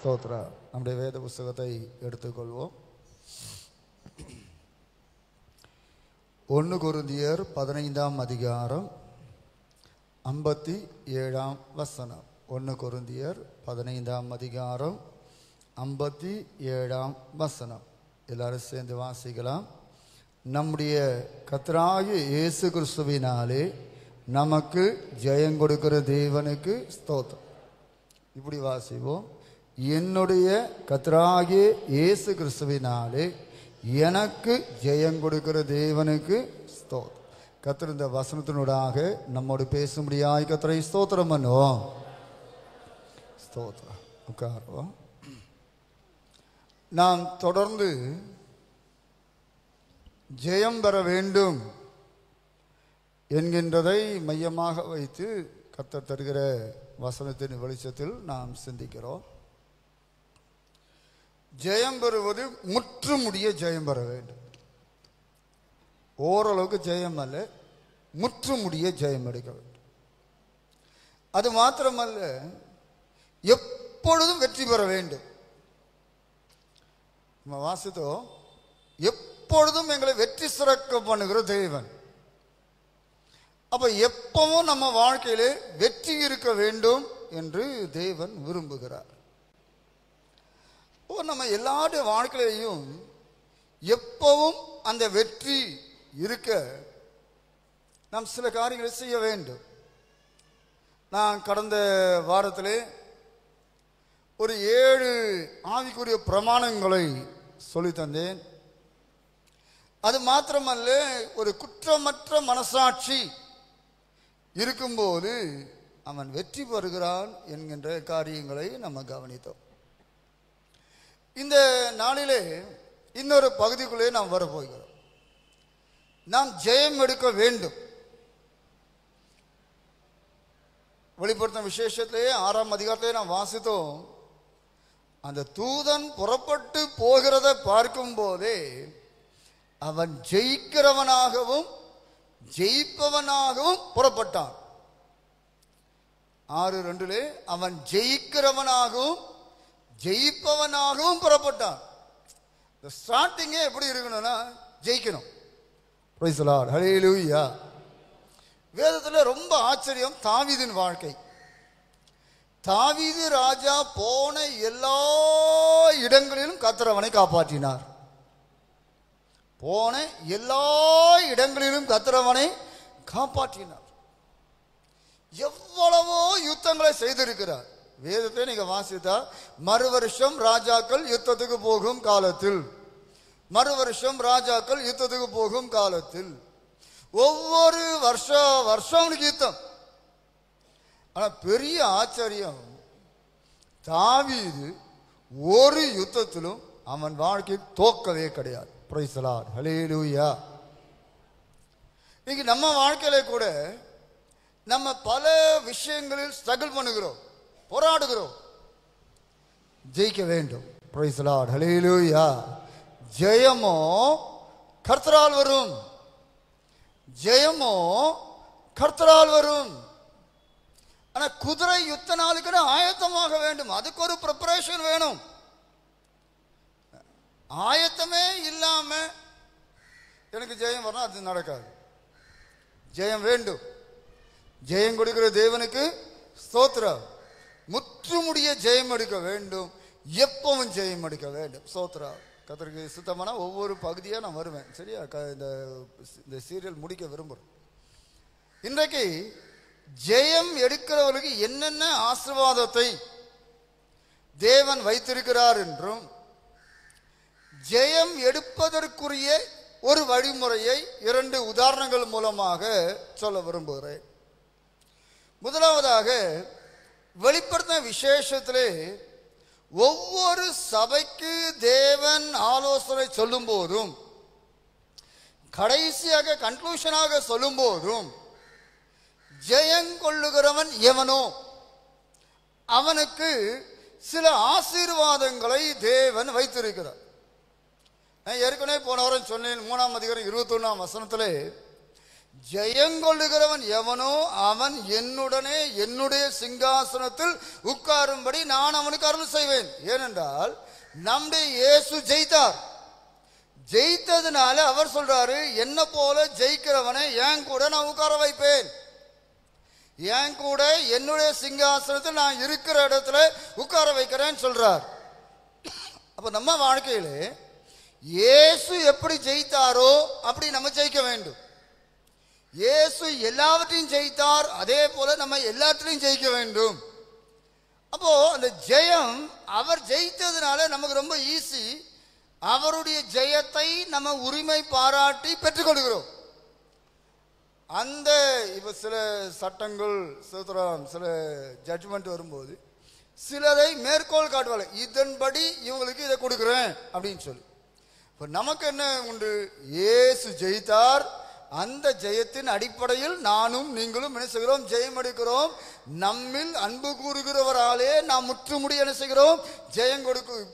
ஸ்தோத்ரா. நம்முடைய வேத புஸ்தகத்தை எடுத்துக்கொள்வோம். 1 கொரிந்தியர் 15ஆம் அதிகாரம் 57ஆம் வசனம். 1 கொரிந்தியர் 15ஆம் அதிகாரம் 57ஆம் வசனம். எல்லாரும் சேர்ந்து வாசிக்கலாம். நம்முடைய கர்த்தராகிய இயேசு கிறிஸ்துவினாலே நமக்கு ஜெயம் கொடுக்கிற தேவனுக்கு ஸ்தோத்திரம். இப்படி வாசிவோம். என்னுடைய கர்த்தராகிய இயேசு கிறிஸ்துவினாலே எனக்கு ஜெயம் கொடுக்கிற தேவனுக்கு ஸ்தோத்திரம். கர்த்தர் இந்த வசனத்தினூடாக நம்மோடு பேசும்படியாய் கர்த்தரை ஸ்தோத்திரம் பண்ணுவோம். ஸ்தோத்திரம். உட்காருவோம். நாம் தொடர்ந்து ஜெயம் பெற வேண்டும் என்கின்றதை மையமாக வைத்து கர்த்தர் தருகிற வசனத்தின் வெளிச்சத்தில் நாம் சிந்திக்கிறோம். ஜெயம் பெறுவது முற்றுமுடிய ஜெயம் பெற வேண்டும். ஓரளவுக்கு ஜெயம் அல்ல, முற்றுமுடிய ஜெயம் எடுக்க வேண்டும். அது மாத்திரமல்ல, எப்பொழுதும் வெற்றி பெற வேண்டும். நம்ம வாசித்தோம், எப்பொழுதும் எங்களை வெற்றி சிறக்க பண்ணுகிற தேவன். அப்ப எப்பவும் நம்ம வாழ்க்கையிலே வெற்றி இருக்க வேண்டும் என்று தேவன் விரும்புகிறார். நம்ம எல்லாருடைய வாழ்க்கையிலையும் எப்பவும் அந்த வெற்றி இருக்க நாம் சில காரியங்களை செய்ய வேண்டும். நான் கடந்த வாரத்திலே ஒரு 7 ஆவிக்குரிய பிரமாணங்களை சொல்லி தந்தேன். அது மாத்திரமல்ல, ஒரு குற்றமற்ற மனசாட்சி இருக்கும்போது அவன் வெற்றி பெறுகிறான் என்கின்ற காரியங்களை நம்ம கவனித்தோம். இந்த நாளிலே இன்னொரு பகுதிக்குள்ளே நாம் வரப்போகிறோம். நாம் ஜெயம் எடுக்க வேண்டும். வெளிப்படுத்தும் விசேஷத்திலே 6ஆம் அதிகாரத்திலே நாம் வாசித்தோம். அந்த தூதன் புறப்பட்டு போகிறத பார்க்கும் போதே அவன் ஜெயிக்கிறவனாகவும் ஜெயிப்பவனாகவும் புறப்பட்டான். 6:2 அவன் ஜெயிக்கிறவனாகவும் ஜெயிப்பவனாகவும் புறப்பட்டான். ஸ்டார்டிங்கே எப்படி இருக்கணும்னா ஜெயிக்கணும். பிரைஸ் தி லார்ட், ஹல்லேலூயா. வேதத்தில் ரொம்ப ஆச்சரியம் தாவீதின் வாழ்க்கை. தாவீது ராஜா போன எல்லா இடங்களிலும் கர்த்தர் அவனை காப்பாற்றினார். போன எல்லா இடங்களிலும் கர்த்தர் அவனை காப்பாற்றினார். எவ்வளவோ யுத்தங்களை செய்திருக்கிறார். வேதத்தை நீங்க வாசித்தா, மறு வருஷம் ராஜாக்கள் யுத்தத்துக்கு போகும் காலத்தில், மறு வருஷம் ராஜாக்கள் யுத்தத்துக்கு போகும் காலத்தில் ஒவ்வொரு வருஷம் யுத்தம். ஆனா பெரிய ஆச்சரியம், தாவீது ஒரு யுத்தத்திலும் அவன் வாழ்க்கையில் தோக்கவே கிடையாது. Praise the lord, hallelujah. இன்னைக்கு நம்ம வாழ்க்கையில கூட நம்ம பல விஷயங்களில் ஸ்ட்ரகிள் பண்ணுகிறோம், போராடுகிறோம். ஜெயிக்க வேண்டும். பிரைஸ் தி லார்ட், ஹல்லேலூயா. ஜெயமோ கர்த்தரால் வரும், ஜெயமோ கர்த்தரால் வரும். ஆனா குதிரை யுத்த நாளுக்கு ஆயத்தமாக வேண்டும். அதுக்கு ஒரு ப்ரிப்பரேஷன் வேணும். ஆயத்தமே இல்லாம எனக்கு ஜெயம் வரணும், அது நடக்காது. ஜெயம் வேண்டும். ஜெயம் கொடுக்கிற தேவனுக்கு ஸ்தோத்திரம். முற்றுமுடிய ஜெயம் எடுக்க வேண்டும். எப்பவும் ஜெயம் எடுக்க வேண்டும். ஸ்தோத்திரம். கர்த்தருக்கு சுத்தமான ஒவ்வொரு பகுதியா நான் வருவேன். சரியா? இந்த சீரியல் முடிக்க விரும்புறேன். இன்றைக்கு ஜெயம் எடுக்கிறவர்களுக்கு என்னென்ன ஆசீர்வாதத்தை தேவன் வைத்திருக்கிறார் என்றும், ஜெயம் எடுப்பதற்குரிய ஒரு வழிமுறையை 2 உதாரணங்கள் மூலமாக சொல்ல விரும்புகிறேன். முதலாவதாக, வெளிப்படுத்தின விசேஷத்திலே ஒவ்வொரு சபைக்கு தேவன் ஆலோசனை சொல்லும் போதும், கடைசியாக கன்க்ளூஷனாக சொல்லும் போதும், ஜெயங்கொள்ளுகிறவன் எவனோ அவனுக்கு சில ஆசீர்வாதங்களை தேவன் வைத்திருக்கிறார். நான் ஏற்கனவே போன வாரம் சொன்னேன், 3ஆம் அதிகாரம் 21ஆம் வசனத்திலே ஜெயங்கொள்ளுகிறவன் எவனோ அவன் என்னுடனே என்னுடைய சிங்காசனத்தில் உட்காரும்படி நான் அவனுக்கு அருள் செய்வேன். ஏனென்றால் நம்முடைய இயேசு ஜெயித்தார். ஜெயித்ததுனால அவர் சொல்றாரு, என்ன போல ஜெயிக்கிறவனை என் கூட நான் உட்கார வைப்பேன், என் கூட என்னுடைய சிங்காசனத்தில் நான் இருக்கிற இடத்துல உட்கார வைக்கிறேன்னு சொல்றார். அப்ப நம்ம வாழ்க்கையில இயேசு எப்படி ஜெயித்தாரோ அப்படி நம்ம ஜெயிக்க வேண்டும். இயேசு எல்லாவற்றையும் ஜெயித்தார், அதே போல நம்ம எல்லாத்திலையும் ஜெயிக்க வேண்டும். அப்போ அந்த ஜெயம் அவர் ஜெயித்ததுனால நமக்கு ரொம்ப ஈஸி. அவருடைய ஜெயத்தை நம்ம உரிமை பாராட்டி பெற்றுக்கொள்கிறோம். அந்த இப்ப சில சட்டங்கள் சில ஜட்ஜ்மெண்ட் வரும்போது சிலரை மேற்கோள் காட்டுவாங்க, இதன்படி இவங்களுக்கு இதை கொடுக்குறேன் அப்படின்னு சொல்லி. இப்ப நமக்கு என்ன உண்டு? இயேசு ஜெயித்தார். அந்த ஜெயத்தின் அடிப்படையில் நானும் நீங்களும் என்ன செய்கிறோம்? ஜெயம் எடுக்கிறோம். நம்மில் அன்பு கூறுகிறவராலே நாம் முற்றுமுடி என்ன செய்கிறோம்? ஜெயம்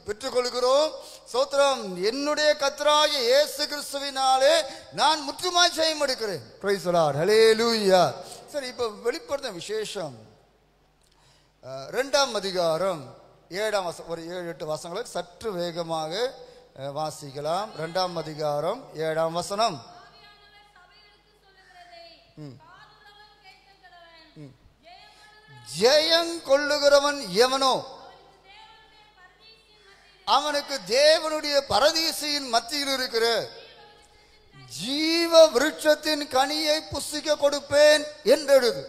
பெற்றுக்கொள்கிறோம். சோத்திரம். என்னுடைய கர்த்தராகிய இயேசு கிறிஸ்துவினாலே நான் முற்றுமாய் ஜெயம் எடுக்கிறேன். Praise the lord. ஹல்லேலூயா. சரி, இப்ப வெளிப்படுத்தின விசேஷம் 2ஆம் அதிகாரம் 7ஆம் வசனம், ஒரு 7-8 வசனங்களை சற்று வேகமாக வாசிக்கலாம். 2ஆம் அதிகாரம் 7ஆம் வசனம். ஜெயம் கொள்ளுகிறவன் எவனோ அவனுக்கு தேவனுடைய பரதீசின் மத்தியில் இருக்கிற ஜீவ விருட்சத்தின் கனியை புசிக்க கொடுப்பேன் என்றெழுது.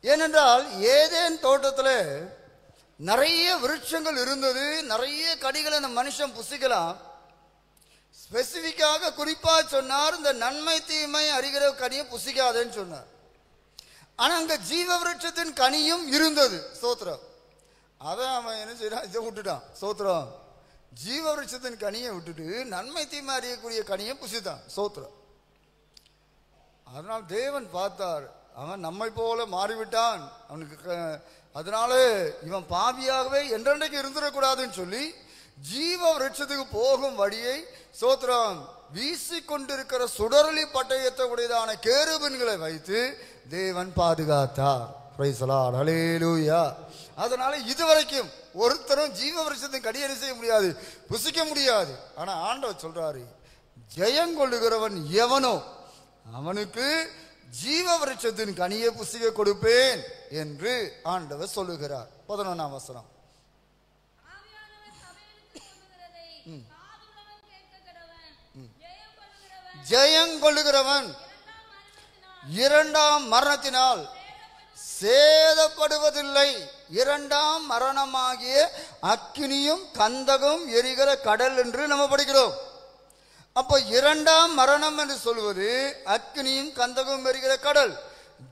ஏனென்றால் ஏதேன் தோட்டத்தில் நிறைய விருட்சங்கள் இருந்தது, நிறைய கனிகளை அந்த மனுஷன் புசிக்கலாம். ஸ்பெசிபிக்காக குறிப்பா சொன்னார், இந்த நன்மை தீமை அறிகிற கனியை புசிக்காதேன்னு சொன்னார். ஆனா அங்க ஜீவ விருட்சத்தின் கனியும் இருந்தது. சோத்திரம். அதை அவன் என்ன செய்யறான்? இதை விட்டுட்டான். சோத்திரம். ஜீவ விருட்சத்தின் கனியை விட்டுட்டு நன்மை தீமை அறியக்கூடிய கனியை புசித்தான். சோத்திரம். அதனால் தேவன் பார்த்தார், அவன் நம்மை போல மாறிவிட்டான், அவனுக்கு அதனால இவன் பாவியாகவே என்றென்றைக்கு இருந்துடக்கூடாதுன்னு சொல்லி ஜீவ விருட்சத்துக்கு போகும் வழியை சோத்திரம் வீசிக்கொண்டிருக்கிற சுடரொளி பட்டயத்தை உடையதான கேருபீன்களை வைத்து தேவன் பாதுகாத்தார். Praise the lord. ஹல்லேலூயா. அதனால இதுவரைக்கும் ஒருத்தரும் ஜீவ விருட்சத்தின் கனியை செய்ய முடியாது, புசிக்க முடியாது. ஆனா ஆண்டவர் சொல்றாரு, ஜெயங்கொள்ளுகிறவன் எவனோ அவனுக்கு ஜீவ விருட்சத்தின் கனியை புசிக்க கொடுப்பேன் என்று ஆண்டவர் சொல்லுகிறார். 11ஆம் வசனம். ஜெயங்கொள்ளுகிறவன் 2ஆம் மரணத்தினால் சேதப்படுவதில்லை. 2ஆம் மரணமாகிய அக்கினியும் கந்தகம் எரிகிற கடல் என்று நம்ம படிக்கிறோம். அப்போ 2ஆம் மரணம் என்று சொல்வது அக்கினியும் கந்தகம் எரிகிற கடல்.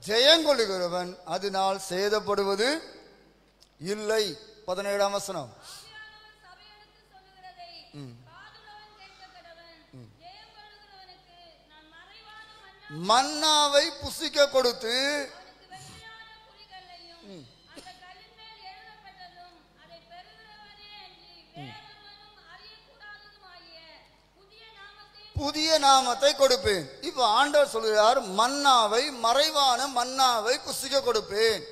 ஜெயங்கொள்ளுகிறவன் அதனால் சேதப்படுவது இல்லை. 17ஆம் வசனம். மன்னாவை புசிக்க கொடுத்து புதிய நாமத்தை கொடுப்பேன். இப்ப ஆண்டவர் சொல்கிறார், மன்னாவை, மறைவான மன்னாவை புசிக்க கொடுப்பேன்.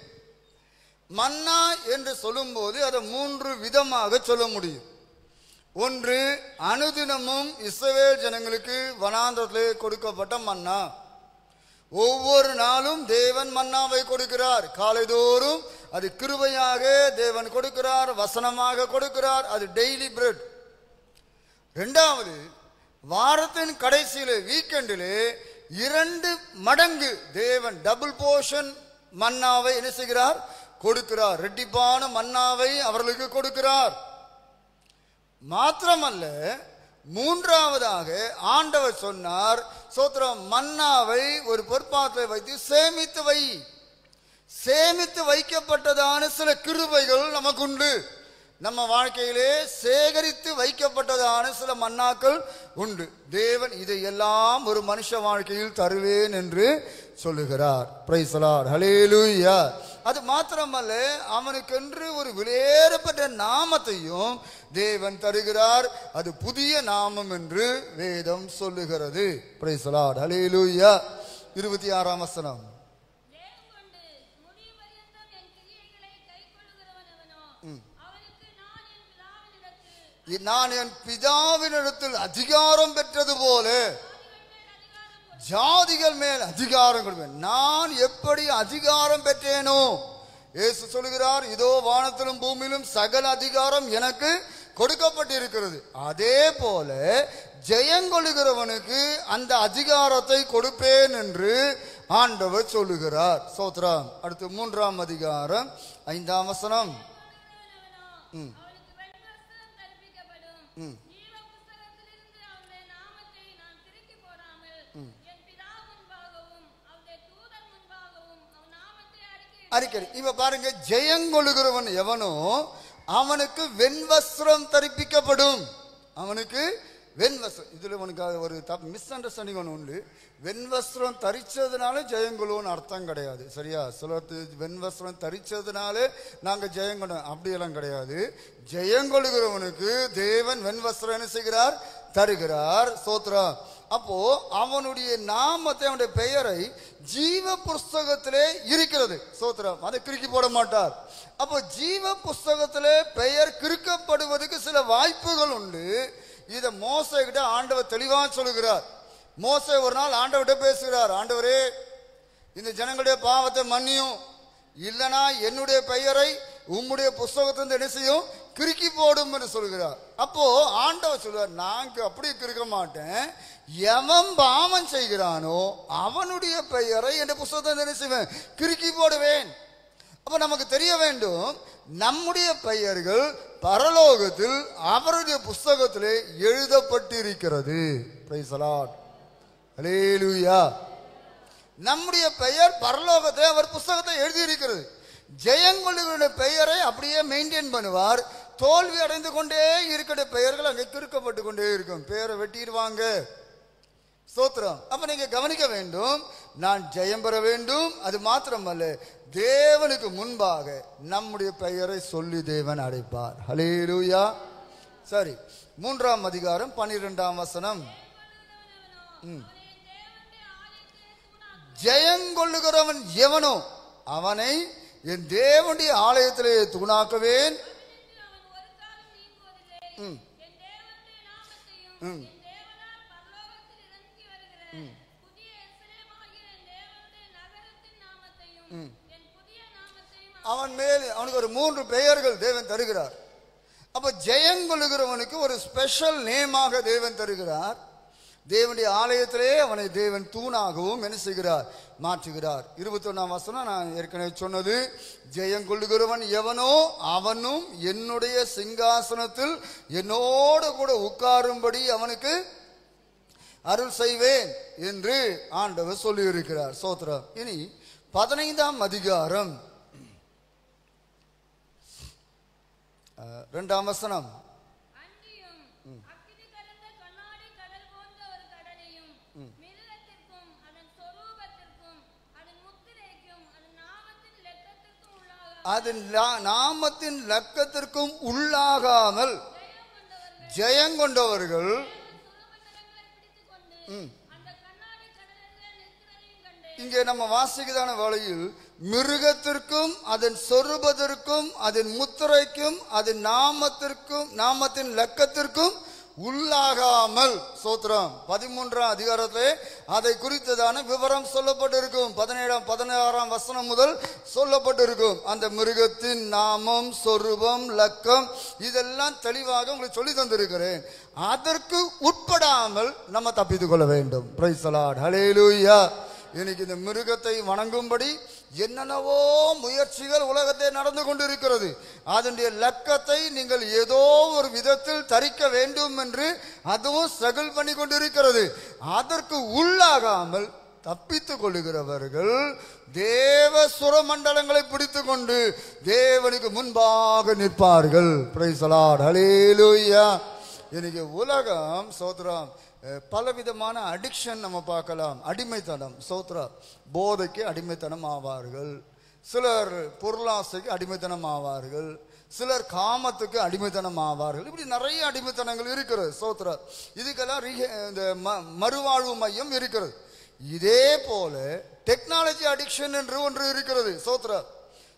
மன்னா என்று சொல்லும் போது அதை 3 விதமாக சொல்ல முடியும். ஒன்று, அனுதினமும் இஸ்ரவேல் ஜனங்களுக்கு வனாந்தரத்திலே கொடுக்கப்பட்ட மன்னா. ஒவ்வொரு நாளும் தேவன் மன்னாவை கொடுக்கிறார். காலைதோறும் அது கிருபையாக தேவன் கொடுக்கிறார், வசனமாக கொடுக்கிறார். அது டெய்லி பிரெட். 2வது, வாரத்தின் கடைசியிலே வீக்கெண்டிலே 2 மடங்கு தேவன் டபுள் போர்ஷன் மன்னாவை என்ன செய்கிறார்? கொடுக்கிறார். ரெட்டிப்பான மன்னாவை அவர்களுக்கு கொடுக்கிறார். மாத்திரமல்ல, 3வதாக ஆண்டவர் சொன்னார், சோத்திரம், மன்னாவை ஒரு பொற்பாத்திரத்தை வைத்து சேமித்து வை. சேமித்து வைக்கப்பட்டதான சில கிருபைகள் நமக்கு உண்டு. நம்ம வாழ்க்கையிலே சேகரித்து வைக்கப்பட்டதான சில மன்னாக்கள் உண்டு. தேவன் இதையெல்லாம் ஒரு மனுஷ வாழ்க்கையில் தருவேன் என்று சொல்லுகிறார். Praise the lord. ஹல்லேலூயா. அது மாத்திரமல்ல, அவனுக்கென்று ஒரு விலையேறப்பட்ட நாமத்தையும் தேவன் தருகிறார். அது புதிய நாமம் என்று வேதம் சொல்லுகிறது. Praise the lord. ஹல்லேலூயா. 26ஆம் வசனம். நான் என் பிதாவினிடத்தில் அதிகாரம் பெற்றது போல ஜாதிகள் மேல் அதிகாரம் கொடுப்பேன். நான் எப்படி அதிகாரம் பெற்றேனோ, இயேசு சொல்கிறார், இதோ வானத்திலும் பூமியிலும் சகல அதிகாரம் எனக்கு கொடுக்கப்பட்டிருக்கிறது. அதே போல ஜெயங்கொள்ளுகிறவனுக்கு அந்த அதிகாரத்தை கொடுப்பேன் என்று ஆண்டவர் சொல்லுகிறார். ஸ்தோத்திரம். அடுத்து 3ஆம் அதிகாரம் 5ஆம் வசனம். அறிக்கை. இப்ப பாருங்க, ஜெயங்கொள்ளுகிறவன் எவனோ அவனுக்கு வெண்வஸ்திரம் தரிப்பிக்கப்படும். அவனுக்கு வெண்வஸ்திரம். இதுல உனக்கு ஒரு மிஸ் அண்டர்ஸ்டாண்டிங் ஒன்று உண்டு. வெண்வஸ்திரம் தரிச்சதுனால ஜெயங்கொள்ளுவோன்னு அர்த்தம் கிடையாது. சரியா? சிலத்து வெண்வஸ்திரம் தரிச்சதுனாலே நாங்க ஜெயங்கொள்ளும், அப்படியெல்லாம் கிடையாது. ஜெயங்கொள்ளுகிறவனுக்கு தேவன் வெண்வஸ்திரம் என்ன செய்கிறார்? தருகிறார். ஸ்தோத்திரம். அப்போ அவனுடைய நாமத்தை, அவனுடைய பெயரை ஜீவ புஸ்தகத்திலே இருக்கிறது. ஸ்தோத்திரம். அதை கிறுக்கி போட மாட்டார். அப்போ ஜீவ புஸ்தகத்திலே பெயர் கிறுக்கப்படுவதற்கு சில வாய்ப்புகள் உண்டு. இதை மோசே கிட்ட ஆண்டவர் தெளிவாக சொல்லுகிறார். மோசே ஒரு நாள் ஆண்டவர்கிட்ட பேசுகிறார், ஆண்டவரே இந்த ஜனங்களுடைய பாவத்தை மன்னியும், இல்லைனா என்னுடைய பெயரை உம்முடைய புஸ்தகத்திலிருந்து என்ன செய்யும்? கிறுக்கி போடும் என்று சொல்கிறார். அப்போ ஆண்டவர் சொல்றார், நாங்க அப்படி கிறுக்க மாட்டேன், எவன் பாவம் செய்கிறானோ அவனுடைய பெயரை என் புஸ்தகத்தை என்ன செய்வேன்? கிறுக்கி போடுவேன். அப்ப நமக்கு தெரிய வேண்டும், நம்முடைய பெயர்கள் பரலோகத்தில் அவருடைய புஸ்தகத்திலே எழுதப்பட்டிருக்கிறது. Praise the lord. ஹல்லேலூயா. நம்முடைய பெயர் பரலோகத்தை அவர் புஸ்தகத்தை எழுதியிருக்கிறது. ஜெயங்கொள்ளுகிற பெயரை அப்படியே மெயின்டைன் பண்ணுவார். தோல்வி அடைந்து கொண்டே இருக்கிற பெயர்கள் அங்கே கிறுக்கப்பட்டு கொண்டே இருக்கும். பெயரை வெட்டிடுவாங்க. ஸ்தோத்திரம். அப்ப நீங்க கவனிக்க வேண்டும், நான் ஜெயம் பெற வேண்டும். அது மாத்திரமல்ல, தேவனுக்கு முன்பாக நம்முடைய பெயரை சொல்லி தேவன் அழைப்பார். ஹல்லேலூயா. சரி, 3ஆம் அதிகாரம் 12ஆம் வசனம். ஜெயங்கொள்ளுகிறவன் எவனோ அவனை என் தேவனுடைய ஆலயத்திலே தூணாக்குவேன். அவன் மேல் அவனுக்கு ஒரு 3 பெயர்கள் தேவன் தருகிறார். அப்ப ஜெயங்கொள்ளுகிறவனுக்கு ஒரு ஸ்பெஷல் நேமாக தேவன் தருகிறார். தேவனுடைய ஆலயத்திலே அவனை தேவன் தூணாகவும் என்ன செய்கிறார்? மாற்றுகிறார். 21ஆம் வசனம் நான் ஏற்கனவே சொன்னது. ஜெயங்கொள்ளுகிறவன் எவனோ அவனும் என்னுடைய சிங்காசனத்தில் என்னோடு கூட உட்காரும்படி அவனுக்கு அருள் செய்வேன் என்று ஆண்டவர் சொல்லி இருக்கிறார். ஸ்தோத்திரம். இனி 15ஆம் அதிகாரம் 2ஆம் வசனம். அதன் நாமத்தின் லக்கத்திற்கும் உள்ளாகாமல் ஜெயங்கொண்டவர்கள் இங்கே நம்ம வாசிக்கதான வேளையில் மிருகத்திற்கும் அதன் சொரூபத்திற்கும் அதன் முத்திரைக்கும் அதன் நாமத்தின் லக்கத்திற்கும் உள்ளாகாமல். சோத்திரம். 13ஆம் அதிகாரத்திலே அதை குறித்ததான விவரம் சொல்லப்பட்டிருக்கும். 16ஆம் வசனம் முதல் சொல்லப்பட்டிருக்கும். அந்த மிருகத்தின் நாமம், சொரூபம், லக்கம் இதெல்லாம் தெளிவாக உங்களுக்கு சொல்லி தந்திருக்கிறேன். அதற்கு உட்படாமல் நம்ம தப்பித்துக் கொள்ள வேண்டும். Praise the lord. ஹல்லேலூயா. இன்னைக்கு இந்த மிருகத்தை வணங்கும்படி என்னென்னவோ முயற்சிகள் உலகத்தை நடந்து கொண்டிருக்கிறது. அதனுடைய லக்கத்தை நீங்கள் ஏதோ ஒரு விதத்தில் தரிக்க வேண்டும் என்று அதுவும் ஸ்ட்ரகிள் பண்ணி கொண்டிருக்கிறது. அதற்கு உள்ளாகாமல் தப்பித்துக் கொள்ளுகிறவர்கள் தேவ சுரமண்டலங்களை பிடித்துக் கொண்டு தேவனுக்கு முன்பாக நிற்பார்கள். Praise the lord. ஹல்லேலூயா. இன்னைக்கு உலகம் சோத்ரம் பலவிதமான அடிக்ஷன் நம்ம பார்க்கலாம். அடிமைத்தனம். சோத்ரா. போதைக்கு அடிமைத்தனம் ஆவார்கள். சிலர் பொருளாசைக்கு அடிமைத்தனம் ஆவார்கள். சிலர் காமத்துக்கு அடிமைத்தனம் ஆவார்கள். இப்படி நிறைய அடிமைத்தனங்கள் இருக்கிறது. சோத்ரா. இதுக்கெல்லாம் இந்த மறுவாழ்வு மையம் இருக்கிறது. இதே போல டெக்னாலஜி அடிக்ஷன் என்று ஒன்று இருக்கிறது. சோத்ரா,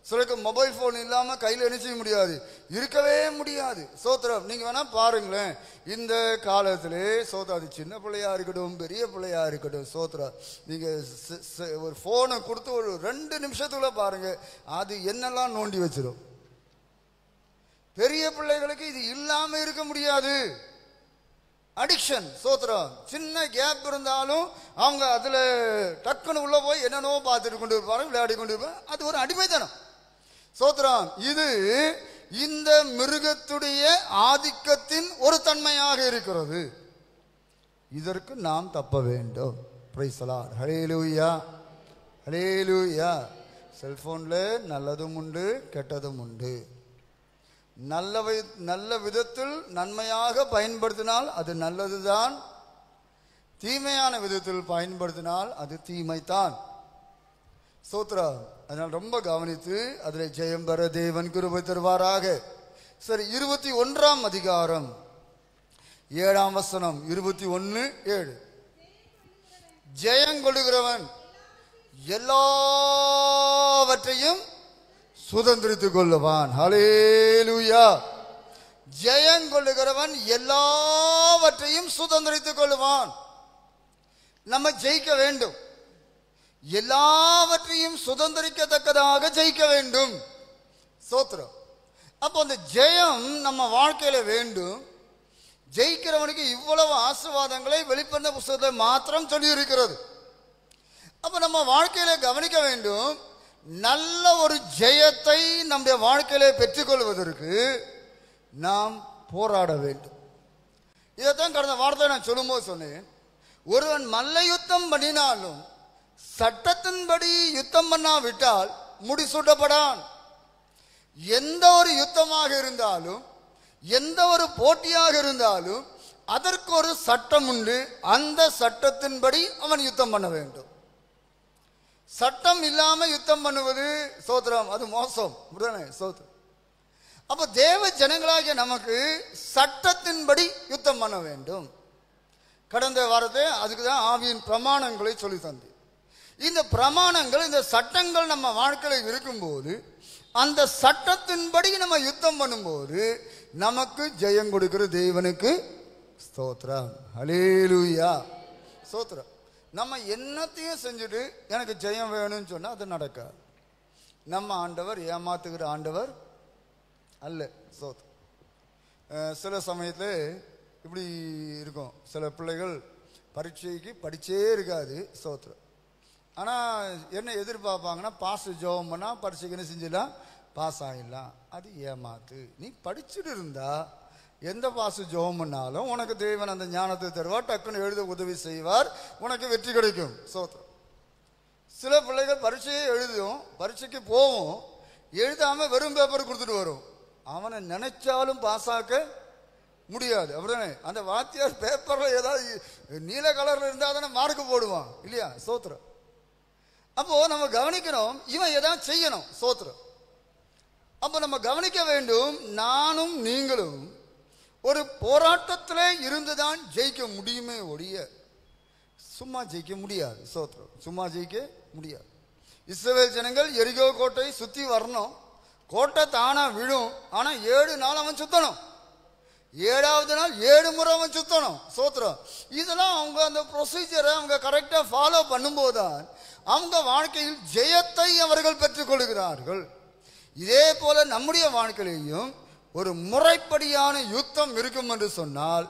சிலருக்கு மொபைல் போன் இல்லாம கையில் என்ன செய்ய முடியாது, இருக்கவே முடியாது. சோத்ரம், நீங்க வேணா பாருங்களேன், இந்த காலத்திலே சோத்ரா, அது சின்ன பிள்ளையா இருக்கட்டும் பெரிய பிள்ளையா இருக்கட்டும், சோத்ரா, நீங்க ஒரு போனை கொடுத்து ஒரு 2 நிமிஷத்துக்குள்ள பாருங்க, அது என்னெல்லாம் நோண்டி வச்சிடும். பெரிய பிள்ளைகளுக்கு இது இல்லாம இருக்க முடியாது. அடிக்ஷன். சோத்ரா, சின்ன கேப் இருந்தாலும் அவங்க அதுல டக்குன்னு உள்ள போய் என்னென்னோ பார்த்துட்டு கொண்டு இருப்பாங்க, விளையாடி கொண்டு இருப்பாங்க. அது ஒரு அடிமைத்தனம். சோத்ராம், இது இந்த மிருகத்துடைய ஆதிக்கத்தின் ஒரு தன்மையாக இருக்கிறது. இதற்கு நாம் தப்ப வேண்டும். Praise the lord. Hallelujah, hallelujah. செல்போன்ல நல்லதும் உண்டு கெட்டதும் உண்டு. நல்ல விதத்தில் நன்மையாக பயன்படுத்தினால் அது நல்லதுதான், தீமையான விதத்தில் பயன்படுத்தினால் அது தீமைதான். சோத்ரா, அதனால் ரொம்ப கவனித்து அதில் ஜெயம் பெற தேவன் கிருபை தருவாராக. சரி, 21ஆம் அதிகாரம் 7ஆம் வசனம். 21:7. ஜெயங்கொள்ளுகிறவன் எல்லாவற்றையும் சுதந்திரித்துக் கொள்ளுவான். ஹல்லேலூயா. ஜெயங்கொள்ளுகிறவன் எல்லாவற்றையும் சுதந்திரித்துக் கொள்ளுவான். நம்ம ஜெயிக்க வேண்டும், எல்லாவற்றையும் சுதந்திரிக்கத்தக்கதாக ஜெயிக்க வேண்டும். சோத்ரம். அப்போ அந்த ஜெயம் நம்ம வாழ்க்கையில வேண்டும். ஜெயிக்கிறவனுக்கு இவ்வளவு ஆசீர்வாதங்களை வெளிப்படுத்த புத்தகத்தில் மாத்திரம் சொல்லி இருக்கிறது. அப்ப நம்ம வாழ்க்கையில கவனிக்க வேண்டும், நல்ல ஒரு ஜெயத்தை நம்முடைய வாழ்க்கையில பெற்றுக்கொள்வதற்கு நாம் போராட வேண்டும். இதைத்தான் கடந்த வார்த்தை நான் சொல்லும்போது சொன்னேன், ஒருவன் மல்ல யுத்தம் பண்ணினாலும் சட்டத்தின்படி யுத்தம் பண்ணாவிட்டால் முடிசூட்டப்படான். எந்த ஒரு யுத்தமாக இருந்தாலும், எந்த ஒரு போட்டியாக இருந்தாலும் அதற்கு ஒரு சட்டம் உண்டு. அந்த சட்டத்தின்படி அவன் யுத்தம் பண்ண வேண்டும். சட்டம் இல்லாம யுத்தம் பண்ணுவது, சோத்ரம், அது மோசம். சோத்ரம். அப்ப தேவ ஜனங்களாகிய நமக்கு சட்டத்தின்படி யுத்தம் பண்ண வேண்டும். கடந்த வாரத்தை அதுக்கு தான் ஆவியின் பிரமாணங்களை சொல்லி தந்தேன். இந்த பிரமாணங்கள், இந்த சட்டங்கள் நம்ம வாழ்க்கையில் இருக்கும்போது, அந்த சட்டத்தின்படி நம்ம யுத்தம் பண்ணும்போது நமக்கு ஜெயம் கொடுக்கிற தேவனுக்கு ஸ்தோத்திரம். ஹல்லேலூயா. ஸ்தோத்திரம். நம்ம என்னத்தையும் செஞ்சுட்டு எனக்கு ஜெயம் வேணும்னு சொன்னா அது நடக்காது. நம்ம ஆண்டவர் ஏமாத்துகிற ஆண்டவர் அல்ல. ஸ்தோத்திரம். சில சமயத்தில் இப்படி இருக்கும், சில பிள்ளைகள் பரீட்சைக்கு படிச்சே இருக்காது. ஸ்தோத்திரம். ஆனால் என்ன எதிர்பார்ப்பாங்கன்னா, பாஸ் ஜெபம் பண்ணால் பரீட்சைக்கு என்ன செஞ்சிடலாம், பாஸ் ஆகிடலாம். அது ஏமாத்து. நீ படிச்சுட்டு இருந்தா எந்த பாஸ் ஜெபம் பண்ணாலும் உனக்கு தேவன் அந்த ஞானத்தை தருவார், டக்குன்னு எழுத உதவி செய்வார், உனக்கு வெற்றி கிடைக்கும். சோத்திரம். சில பிள்ளைகள் பரீட்சையே எழுதும், பரீட்சைக்கு போவோம், எழுதாமல் வெறும் பேப்பர் கொடுத்துட்டு வரும். அவனை நினைச்சாலும் பாஸ் ஆக்க முடியாது. அப்படிதானே? அந்த வாத்தியார் பேப்பரில் ஏதாவது நீல கலரில் இருந்தால் தானே மார்க் போடுவான், இல்லையா? சோத்திரம். அப்போ நம்ம கவனிக்கணும், இவன் ஏதாவது செய்யணும். சோத்திரம். அப்போ நம்ம கவனிக்க வேண்டும், நானும் நீங்களும் ஒரு போராட்டத்தில் இருந்துதான் ஜெயிக்க முடியுமே ஒழிய சும்மா ஜெயிக்க முடியாது. சோத்திரம். சும்மா ஜெயிக்க முடியாது. இஸ்ரவேல் ஜனங்கள் எரிகோ கோட்டை சுத்தி வரணும், கோட்டை தானா விழும், ஆனா 7 நாள் அவன் சுத்தணும், 7வது நாள் 7 முறை அவன் சுத்தணும். சோத்திரம். இதெல்லாம் அவங்க அந்த ப்ரொசீஜரை அவங்க கரெக்டா ஃபாலோ பண்ணும்போதுதான் அவங்க வாழ்க்கையில் ஜெயத்தை அவர்கள் பெற்றுக் கொள்கிறார்கள். இதே போல நம்முடைய வாழ்க்கையிலையும் ஒரு முறைப்படியான யுத்தம் இருக்கும் என்று சொன்னால்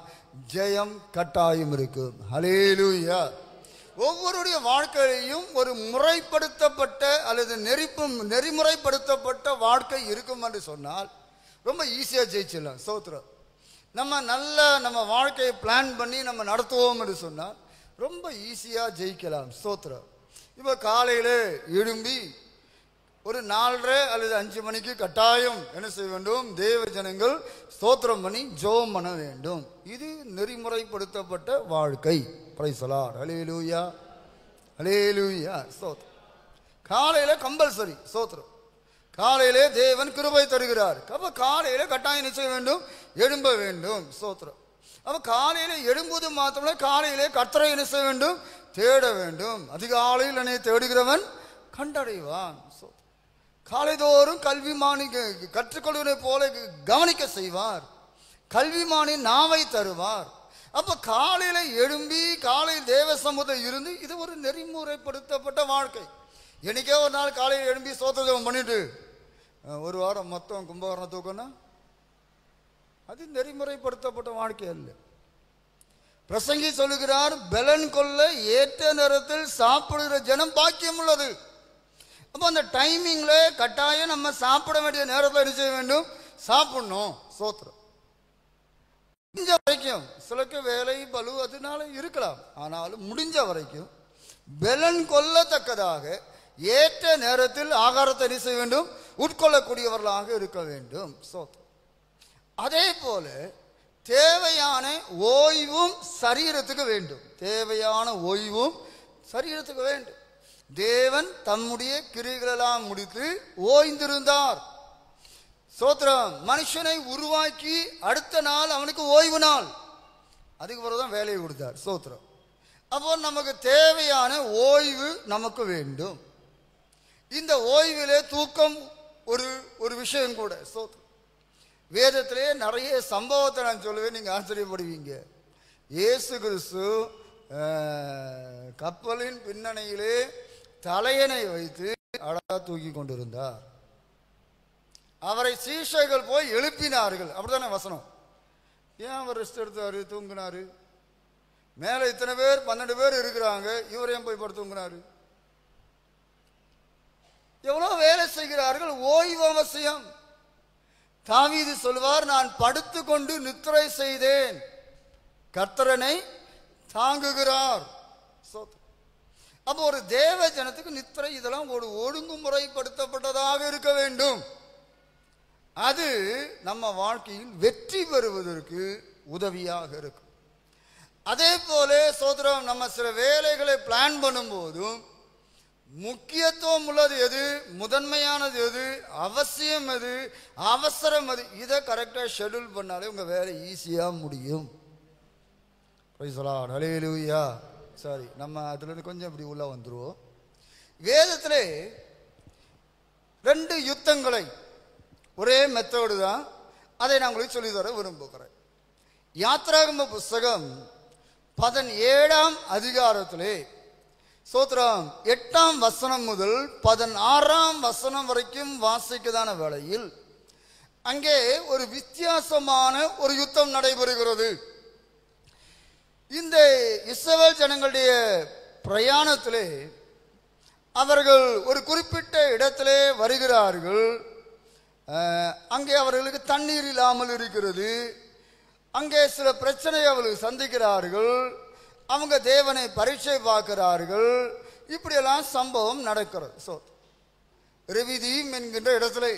ஜெயம் கட்டாயம் இருக்கும். ஹல்லேலூயா. ஒவ்வொருடைய வாழ்க்கையிலையும் ஒரு முறைப்படுத்தப்பட்ட அல்லது நெறிமுறைப்படுத்தப்பட்ட வாழ்க்கை இருக்கும் என்று சொன்னால் ரொம்ப ஈஸியாக ஜெயிச்சிடலாம். சோத்திரம். நம்ம வாழ்க்கையை பிளான் பண்ணி நம்ம நடத்துவோம் என்று சொன்னால் ரொம்ப ஈஸியாக ஜெயிக்கலாம். ஸ்தோத்திரம். இப்போ காலையில் எழும்பி ஒரு 4:30 அல்லது 5 மணிக்கு கட்டாயம் என்ன செய்ய வேண்டும், தேவ ஜனங்கள் ஸ்தோத்திரம் பண்ணி ஜெபம் பண்ண வேண்டும். இது நெறிமுறைப்படுத்தப்பட்ட வாழ்க்கை. Praise the lord. Hallelujah, hallelujah. ஸ்தோத்திரம். காலையில் கம்பல்சரி. ஸ்தோத்திரம். காலையிலே தேவன் கிருபை தருகிறார். அப்போ காலையில் கட்டாயம் என்ன செய்ய வேண்டும், எழும்ப வேண்டும். ஸ்தோத்திரம். அப்போ காலையில் எழும்புவது மாத்திரமே, காலையிலே கர்த்தரை என்ன செய்ய வேண்டும், தேட வேண்டும். அதிகாலையில் என்னை தேடுகிறவன் கண்டடைவான். காலைதோறும் கல்விமானி கற்றுக்கொள்வதை போல கவனிக்க செய்வார். கல்விமானின் நாவை தருவார். அப்ப காலையில எழும்பி காலையில் தேவ சமூகத்தில் இருந்து இது ஒரு நெறிமுறைப்படுத்தப்பட்ட வாழ்க்கை. என்னைக்கே ஒரு நாள் காலையில் எழும்பி சோத்திரம் பண்ணிட்டு ஒரு வாரம் மொத்தம் கும்பகரண தூக்கம்னா அது நெறிமுறைப்படுத்தப்பட்ட வாழ்க்கை அல்ல. பிரசங்கி சொல்லுகிறார், பலன் கொள்ள ஏற்ற நேரத்தில் சாப்பிடுகிற ஜனம் பாக்கியம் உள்ளது. அப்போ அந்த டைமிங்ல கட்டாயம் நம்ம சாப்பிட வேண்டிய நேரத்தில் என்ன செய்ய வேண்டும்? சாப்பிடணும். சோத்திரம் முடிஞ்ச வரைக்கும் சிலக்கு வேலை பலு அதனால இருக்கலாம், ஆனாலும் முடிஞ்ச வரைக்கும் பலன் கொள்ளத்தக்கதாக ஏற்ற நேரத்தில் ஆகாரத்தை என்ன செய்ய வேண்டும்? உட்கொள்ளக்கூடியவர்களாக இருக்க வேண்டும். சோத்திரம். அதே போல தேவையான ஓய்வும் சரீரத்துக்கு வேண்டும். தேவையான ஓய்வும் சரீரத்துக்கு வேண்டும். தேவன் தம்முடைய கிரியைகளெல்லாம் முடித்து ஓய்ந்திருந்தார். சோத்திரம். மனுஷனை உருவாக்கி அடுத்த நாள் அவனுக்கு ஓய்வு நாள், அதுக்கு பிறகுதான் வேலையை கொடுத்தார். சோத்திரம். அப்போ நமக்கு தேவையான ஓய்வு நமக்கு வேண்டும். இந்த ஓய்விலே தூக்கம் ஒரு விஷயம் கூட. சோத்திரம். வேதத்திலே நிறைய சம்பவத்தை நான் சொல்லுவேன், நீங்க ஆச்சரியப்படுவீங்க. இயேசு கிறிஸ்து கப்பலின் பின்னணியிலே தலையணை வைத்து அழகா தூக்கி கொண்டிருந்தார். அவரை சீஷர்கள் போய் எழுப்பினார்கள். அப்படித்தானே வசனம். ஏன் அவர் ரெஸ்ட் எடுத்தாரு, தூங்கினாரு? மேல இத்தனை பேர் 12 பேர் இருக்கிறாங்க, இவர் ஏன் போய் படுத்து தூங்கினாரு? எவ்வளவு வேலை செய்கிறார்கள், ஓய்வு அவசியம். தாவீது சொல்வார், நான் படுத்துக்கொண்டு நித்திரை செய்தேன், கர்த்தரனை தாங்குகிறார். அப்போ ஒரு தேவ ஜனத்துக்கு நித்திரை இதெல்லாம் ஒரு ஒழுங்குமுறைப்படுத்தப்பட்டதாக இருக்க வேண்டும். அது நம்ம வாழ்க்கையில் வெற்றி பெறுவதற்கு உதவியாக இருக்கும். அதே போல சோதரம், நம்ம சில வேலைகளை பிளான் பண்ணும் போதும் முக்கியத்துவம் உள்ளது எது, முதன்மையானது எது, அவசியம் எது, அவசரம் எது, இதை கரெக்டாக ஷெட்யூல் பண்ணாலே உங்க வேலை ஈஸியா முடியும். ஹல்லேலூயா. சரி, நம்ம அதுல இருந்து கொஞ்சம் இப்படி உள்ள வந்துருவோம். வேதத்திலே 2 யுத்தங்களை, ஒரே மெத்தோடு தான், அதை நான் உங்களுக்கு சொல்லி தர விரும்புகிறேன். யாத்ராகம புஸ்தகம் 17ஆம் அதிகாரத்திலே சோத்ரம் 8ஆம் வசனம் முதல் 16ஆம் வசனம் வரைக்கும் வாசிக்கதான வேளையில் அங்கே ஒரு வித்தியாசமான ஒரு யுத்தம் நடைபெறுகிறது. இந்த இஸ்ரவேல் ஜனங்களுடைய பிரயாணத்திலே அவர்கள் ஒரு குறிப்பிட்ட இடத்திலே வருகிறார்கள். அங்கே அவர்களுக்கு தண்ணீர் இல்லாமல் இருக்கிறது. அங்கே சில பிரச்சனையை அவர்கள் சந்திக்கிறார்கள். அவங்க தேவனை பரீட்சை பார்க்கிறார்கள். இப்படியெல்லாம் சம்பவம் நடக்கிறது. ரெவிதீம் என்கின்ற இடத்துல,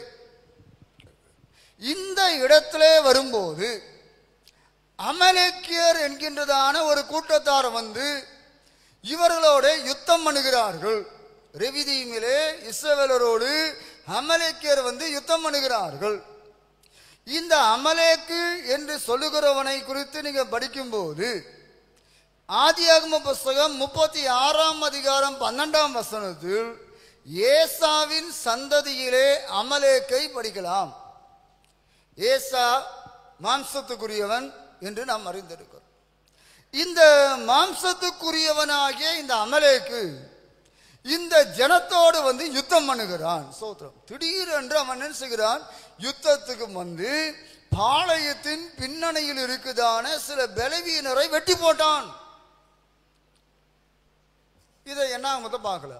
இந்த இடத்திலே வரும்போது அமலேக்கியர் என்கின்றதான ஒரு கூட்டத்தார் வந்து இவர்களோட யுத்தம் பண்ணுகிறார்கள். ரெவிதீமிலே இஸ்ரவேலரோடு அமலேக்கியர் வந்து யுத்தம் பண்ணுகிறார்கள். இந்த அமலேக்கு என்று சொல்லுகிறவனை குறித்து நீங்க படிக்கும்போது ஆதியாகம புஸ்தகம் 36ஆம் அதிகாரம் 12ஆம் வசனத்தில் ஏசாவின் சந்ததியிலே அமலேக்கை படிக்கலாம். ஏசா மாம்சத்துக்குரியவன் என்று நாம் அறிந்திருக்கிறோம். இந்த மாம்சத்துக்குரியவனாகிய இந்த அமலேக்கு இந்த ஜனத்தோடு வந்து யுத்தம் பண்ணுகிறான். சோத்திரம். திடீரென்று அவன் என்ன செய்கிறான், யுத்தத்துக்கு வந்து பாளையத்தின் பின்னணியில் இருக்குதான சில பலவீனரை வெட்டி போட்டான். இதை என்ன பார்க்கல,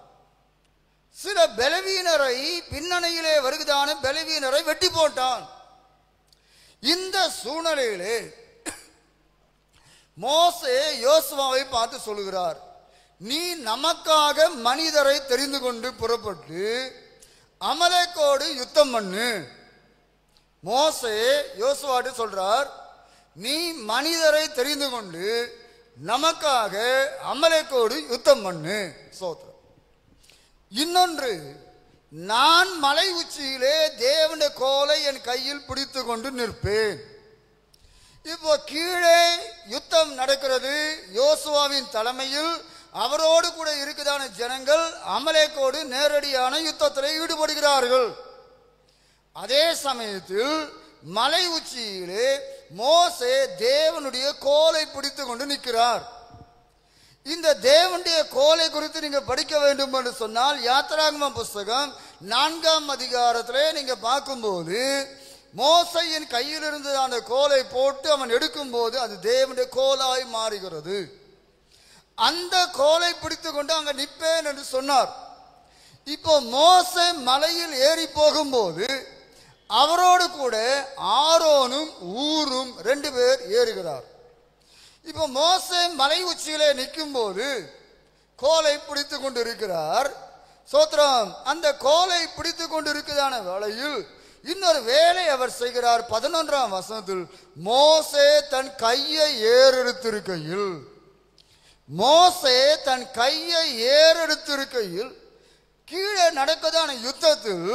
சில பலவீனரை பின்னணியிலே வருகிறான பலவீனரை வெட்டி போட்டான். இந்த சூழ்நிலையிலே மோசே யோசுவாவை பார்த்து சொல்லுகிறார், நீ நமக்காக மனிதரை தெரிந்து கொண்டு புறப்பட்டு அமலேக்கோடு யுத்தம் பண்ணு. மோசே யோசுவாட்டு சொல்றார், நீ மனிதரை தெரிந்து கொண்டு நமக்காக அமலேக்கோடு யுத்தம் பண்ணு. சோத்திரம். இன்னொன்று, நான் மலை உச்சியிலே தேவனுடைய கோலை என் கையில் பிடித்து கொண்டு நிற்பேன். இப்போ கீழே யுத்தம் நடக்கிறது. யோசுவாவின் தலைமையில் அவரோடு கூட இருக்குதான ஜனங்கள் அமலேக்கோடு நேரடியான யுத்தத்தில் ஈடுபடுகிறார்கள். அதே சமயத்தில் மலை உச்சியிலே மோசே தேவனுடைய கோலை பிடித்து கொண்டு நிற்கிறார். இந்த தேவனுடைய கோலை குறித்து நீங்க படிக்க வேண்டும் என்று சொன்னால் யாத்திராகமம் புஸ்தகம் 4ஆம் அதிகாரத்திலே நீங்க பார்க்கும்போது மோசையின் கையில் இருந்து அந்த கோலை போட்டு அவன் எடுக்கும் போது அது தேவனுடைய கோலாய் மாறுகிறது. அந்த கோலை பிடித்து கொண்டு அங்க நிற்பேன் என்று சொன்னார். இப்போ மோசே மலையில் ஏறி போகும்போது அவரோடு கூட ஆரோனும் ஊரும் 2 பேர் ஏறுகிறார். இப்போ மோசே மலை உச்சியிலே நிற்கும் போது கோலை பிடித்து கொண்டு இருக்கிறார். சோத்திரம். அந்த கோலை பிடித்து கொண்டு இருக்கிறதான வேளையில் இன்னொரு வேலை அவர் செய்கிறார். 11ஆம் வசனத்தில் மோசே தன் கையை ஏறெடுத்திருக்கையில் கீழே நடக்கதான யுத்தத்தில்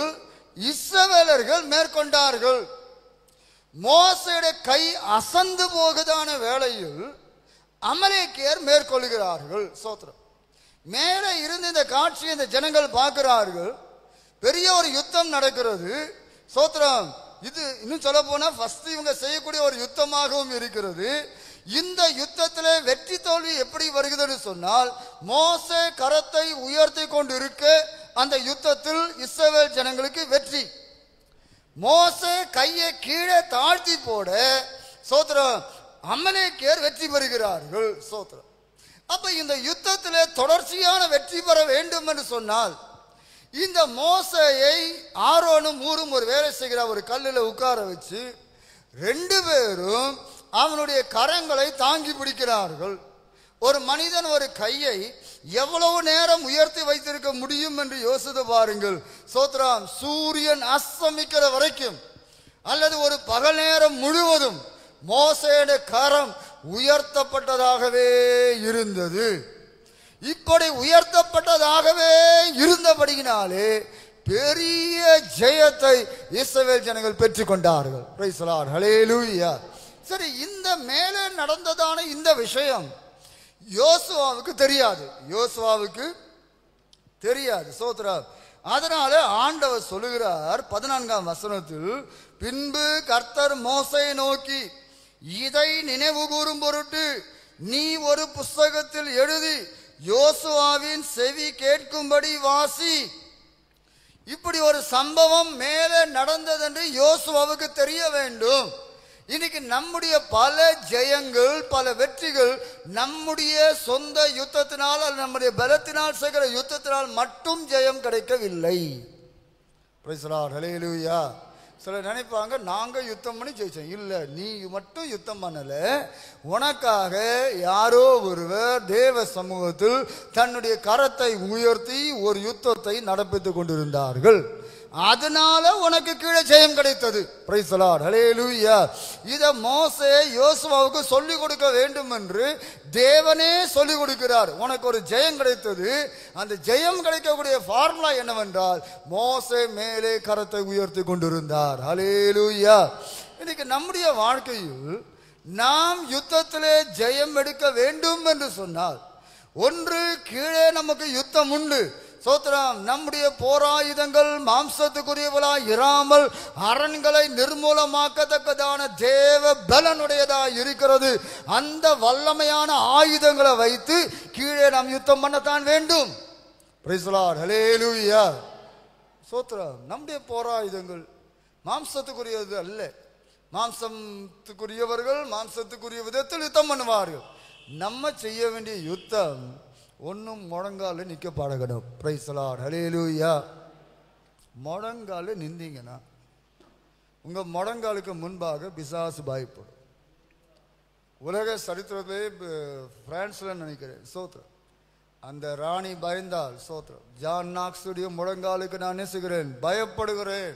இஸ்ரவேலர்கள் மேற்கொண்டார்கள். மோசேயுடைய கை அசந்து போகுதான வேளையில் அமலேக்கியர் மேற்கொள்கிறார்கள். சோத்திரம். மேலே இருந்து இந்த காட்சியை இந்த ஜனங்கள் பார்க்கிறார்கள். பெரிய ஒரு யுத்தம் நடக்கிறது. சோத்திரம். இது இன்னும் சொல்ல போனா ஃபர்ஸ்ட் இவங்க செய்யக்கூடிய ஒரு யுத்தமாகவும் இருக்கிறது. இந்த யுத்தத்திலே வெற்றி தோல்வி எப்படி வருகிறது சொன்னால் மோசே கரத்தை உயர்த்தி கொண்டு இருக்க அந்த யுத்தத்தில் இஸ்ரவேல் ஜனங்களுக்கு வெற்றி. மோசே கையை கீழே தாழ்த்தி போட சோத்திரம் அமலேக்கியர் வெற்றி பெறுகிறார்கள். சோத்திரம். அப்ப இந்த யுத்தத்திலே தொடர்ச்சியான வெற்றி பெற வேண்டும் என்று சொன்னால் இந்த மோசேயை ஆரோனும் ஊரும் ஒரு வேலை செய்கிற ஒரு கல்லில் உட்கார வச்சு 2 பேரும் அவனுடைய கரங்களை தாங்கி பிடிக்கிறார்கள். ஒரு மனிதன் ஒரு கையை எவ்வளவு நேரம் உயர்த்தி வைத்திருக்க முடியும் என்று யோசித்து பாருங்கள். சோத்ராம். சூரியன் அஸ்தமிக்கிற வரைக்கும் அல்லது ஒரு பகல் நேரம் முழுவதும் மோசேயுடைய கரம் உயர்த்தப்பட்டதாகவே இருந்தது. இப்படி உயர்த்தப்பட்டதாகவே இருந்தபடியினாலே பெரிய ஜெயத்தை இஸ்ரவேல் ஜனங்கள் பெற்றுக்கொண்டார்கள். Price the lord. ஹல்லேலூயா. சரி, இந்த மேலே நடந்ததான இந்த விஷயம் யோசுவாவுக்கு தெரியாது. சோத்ரா. அதனால ஆண்டவர் சொல்லுகிறார் 14ஆம் வசனத்தில், பின்பு கர்த்தர் மோசேயை நோக்கி, இதை நினைவு கூறும் பொருட்டு நீ ஒரு புஸ்தகத்தில் எழுதி யோசுவாவின் செவி கேட்கும்படி வாசி. இப்படி ஒரு சம்பவம் மேலே நடந்தது என்று யோசுவாவுக்கு தெரிய வேண்டும். இன்னைக்கு நம்முடைய பல ஜெயங்கள், பல வெற்றிகள் நம்முடைய சொந்த யுத்தத்தினால் அல்லது நம்முடைய பலத்தினால் செய்கிற யுத்தத்தினால் மட்டும் ஜெயம் கிடைக்கவில்லை. Praise the lord. ஹல்லேலூயா. சிலர் நினைப்பாங்க நாங்க யுத்தம் பண்ணி ஜெயிச்சோம். இல்ல, நீ மட்டும் யுத்தம் பண்ணல, உனக்காக யாரோ ஒருவர் தேவ சமூகத்தில் தன்னுடைய கரத்தை உயர்த்தி ஒரு யுத்தத்தை நடப்பித்துக் கொண்டிருந்தார்கள். அதனால உனக்கு கீழே ஜெயம் கிடைத்தது. Praise the lord. ஹல்லேலூயா. இத மோசே யோசுவாவுக்கு சொல்லிக் கொடுக்க வேண்டும் என்று தேவனே சொல்லிக் கொடுக்கிறார். உனக்கு ஒரு ஜெயம் கிடைத்தது. அந்த ஜெயம் கிடைக்கக்கூடிய ஃபார்முலா என்னவென்றால் மோசே மேலே கரத்தை உயர்த்தி கொண்டிருந்தார். ஹல்லேலூயா. இன்னைக்கு நம்முடைய வாழ்க்கையில் நாம் யுத்தத்திலே ஜெயம் எடுக்க வேண்டும் என்று சொன்னால் ஒன்று, கீழே நமக்கு யுத்தம் உண்டு. சோத்ராம். நம்முடைய போராயுதங்கள் மாம்சத்துக்குரியவளாய் இராமல் அரண்களை நிர்மூலமாக்கத்தக்கதான தேவ பலனுடையதாய் இருக்கிறது. அந்த வல்லமையான ஆயுதங்களை வைத்து கீழே நாம் யுத்தம் பண்ணத்தான் வேண்டும். Praise the lord. ஹல்லேலூயா. சோத்ராம். நம்முடைய போராயுதங்கள் மாம்சத்துக்குரியது அல்ல. மாம்சத்துக்குரியவர்கள் மாம்சத்துக்குரிய விதத்தில் யுத்தம் பண்ணுவார்கள். நம்ம செய்ய வேண்டிய யுத்தம் ஒன்றும் முழங்கால நிற்க பழகணும். Praise the lord. ஹல்லேலூயா. முழங்கால நின்றீங்கன்னா உங்க முழங்காலுக்கு முன்பாக பிசாசு பயப்படும். உலக சரித்திரத்திலே பிரான்ஸ்ல நினைக்கிறேன். சோத்ரம். அந்த ராணி பயந்தால். சோத்ரம். ஜான் நாக்ஸுடைய முழங்காலுக்கு நான் நேசுகிறேன், பயப்படுகிறேன்.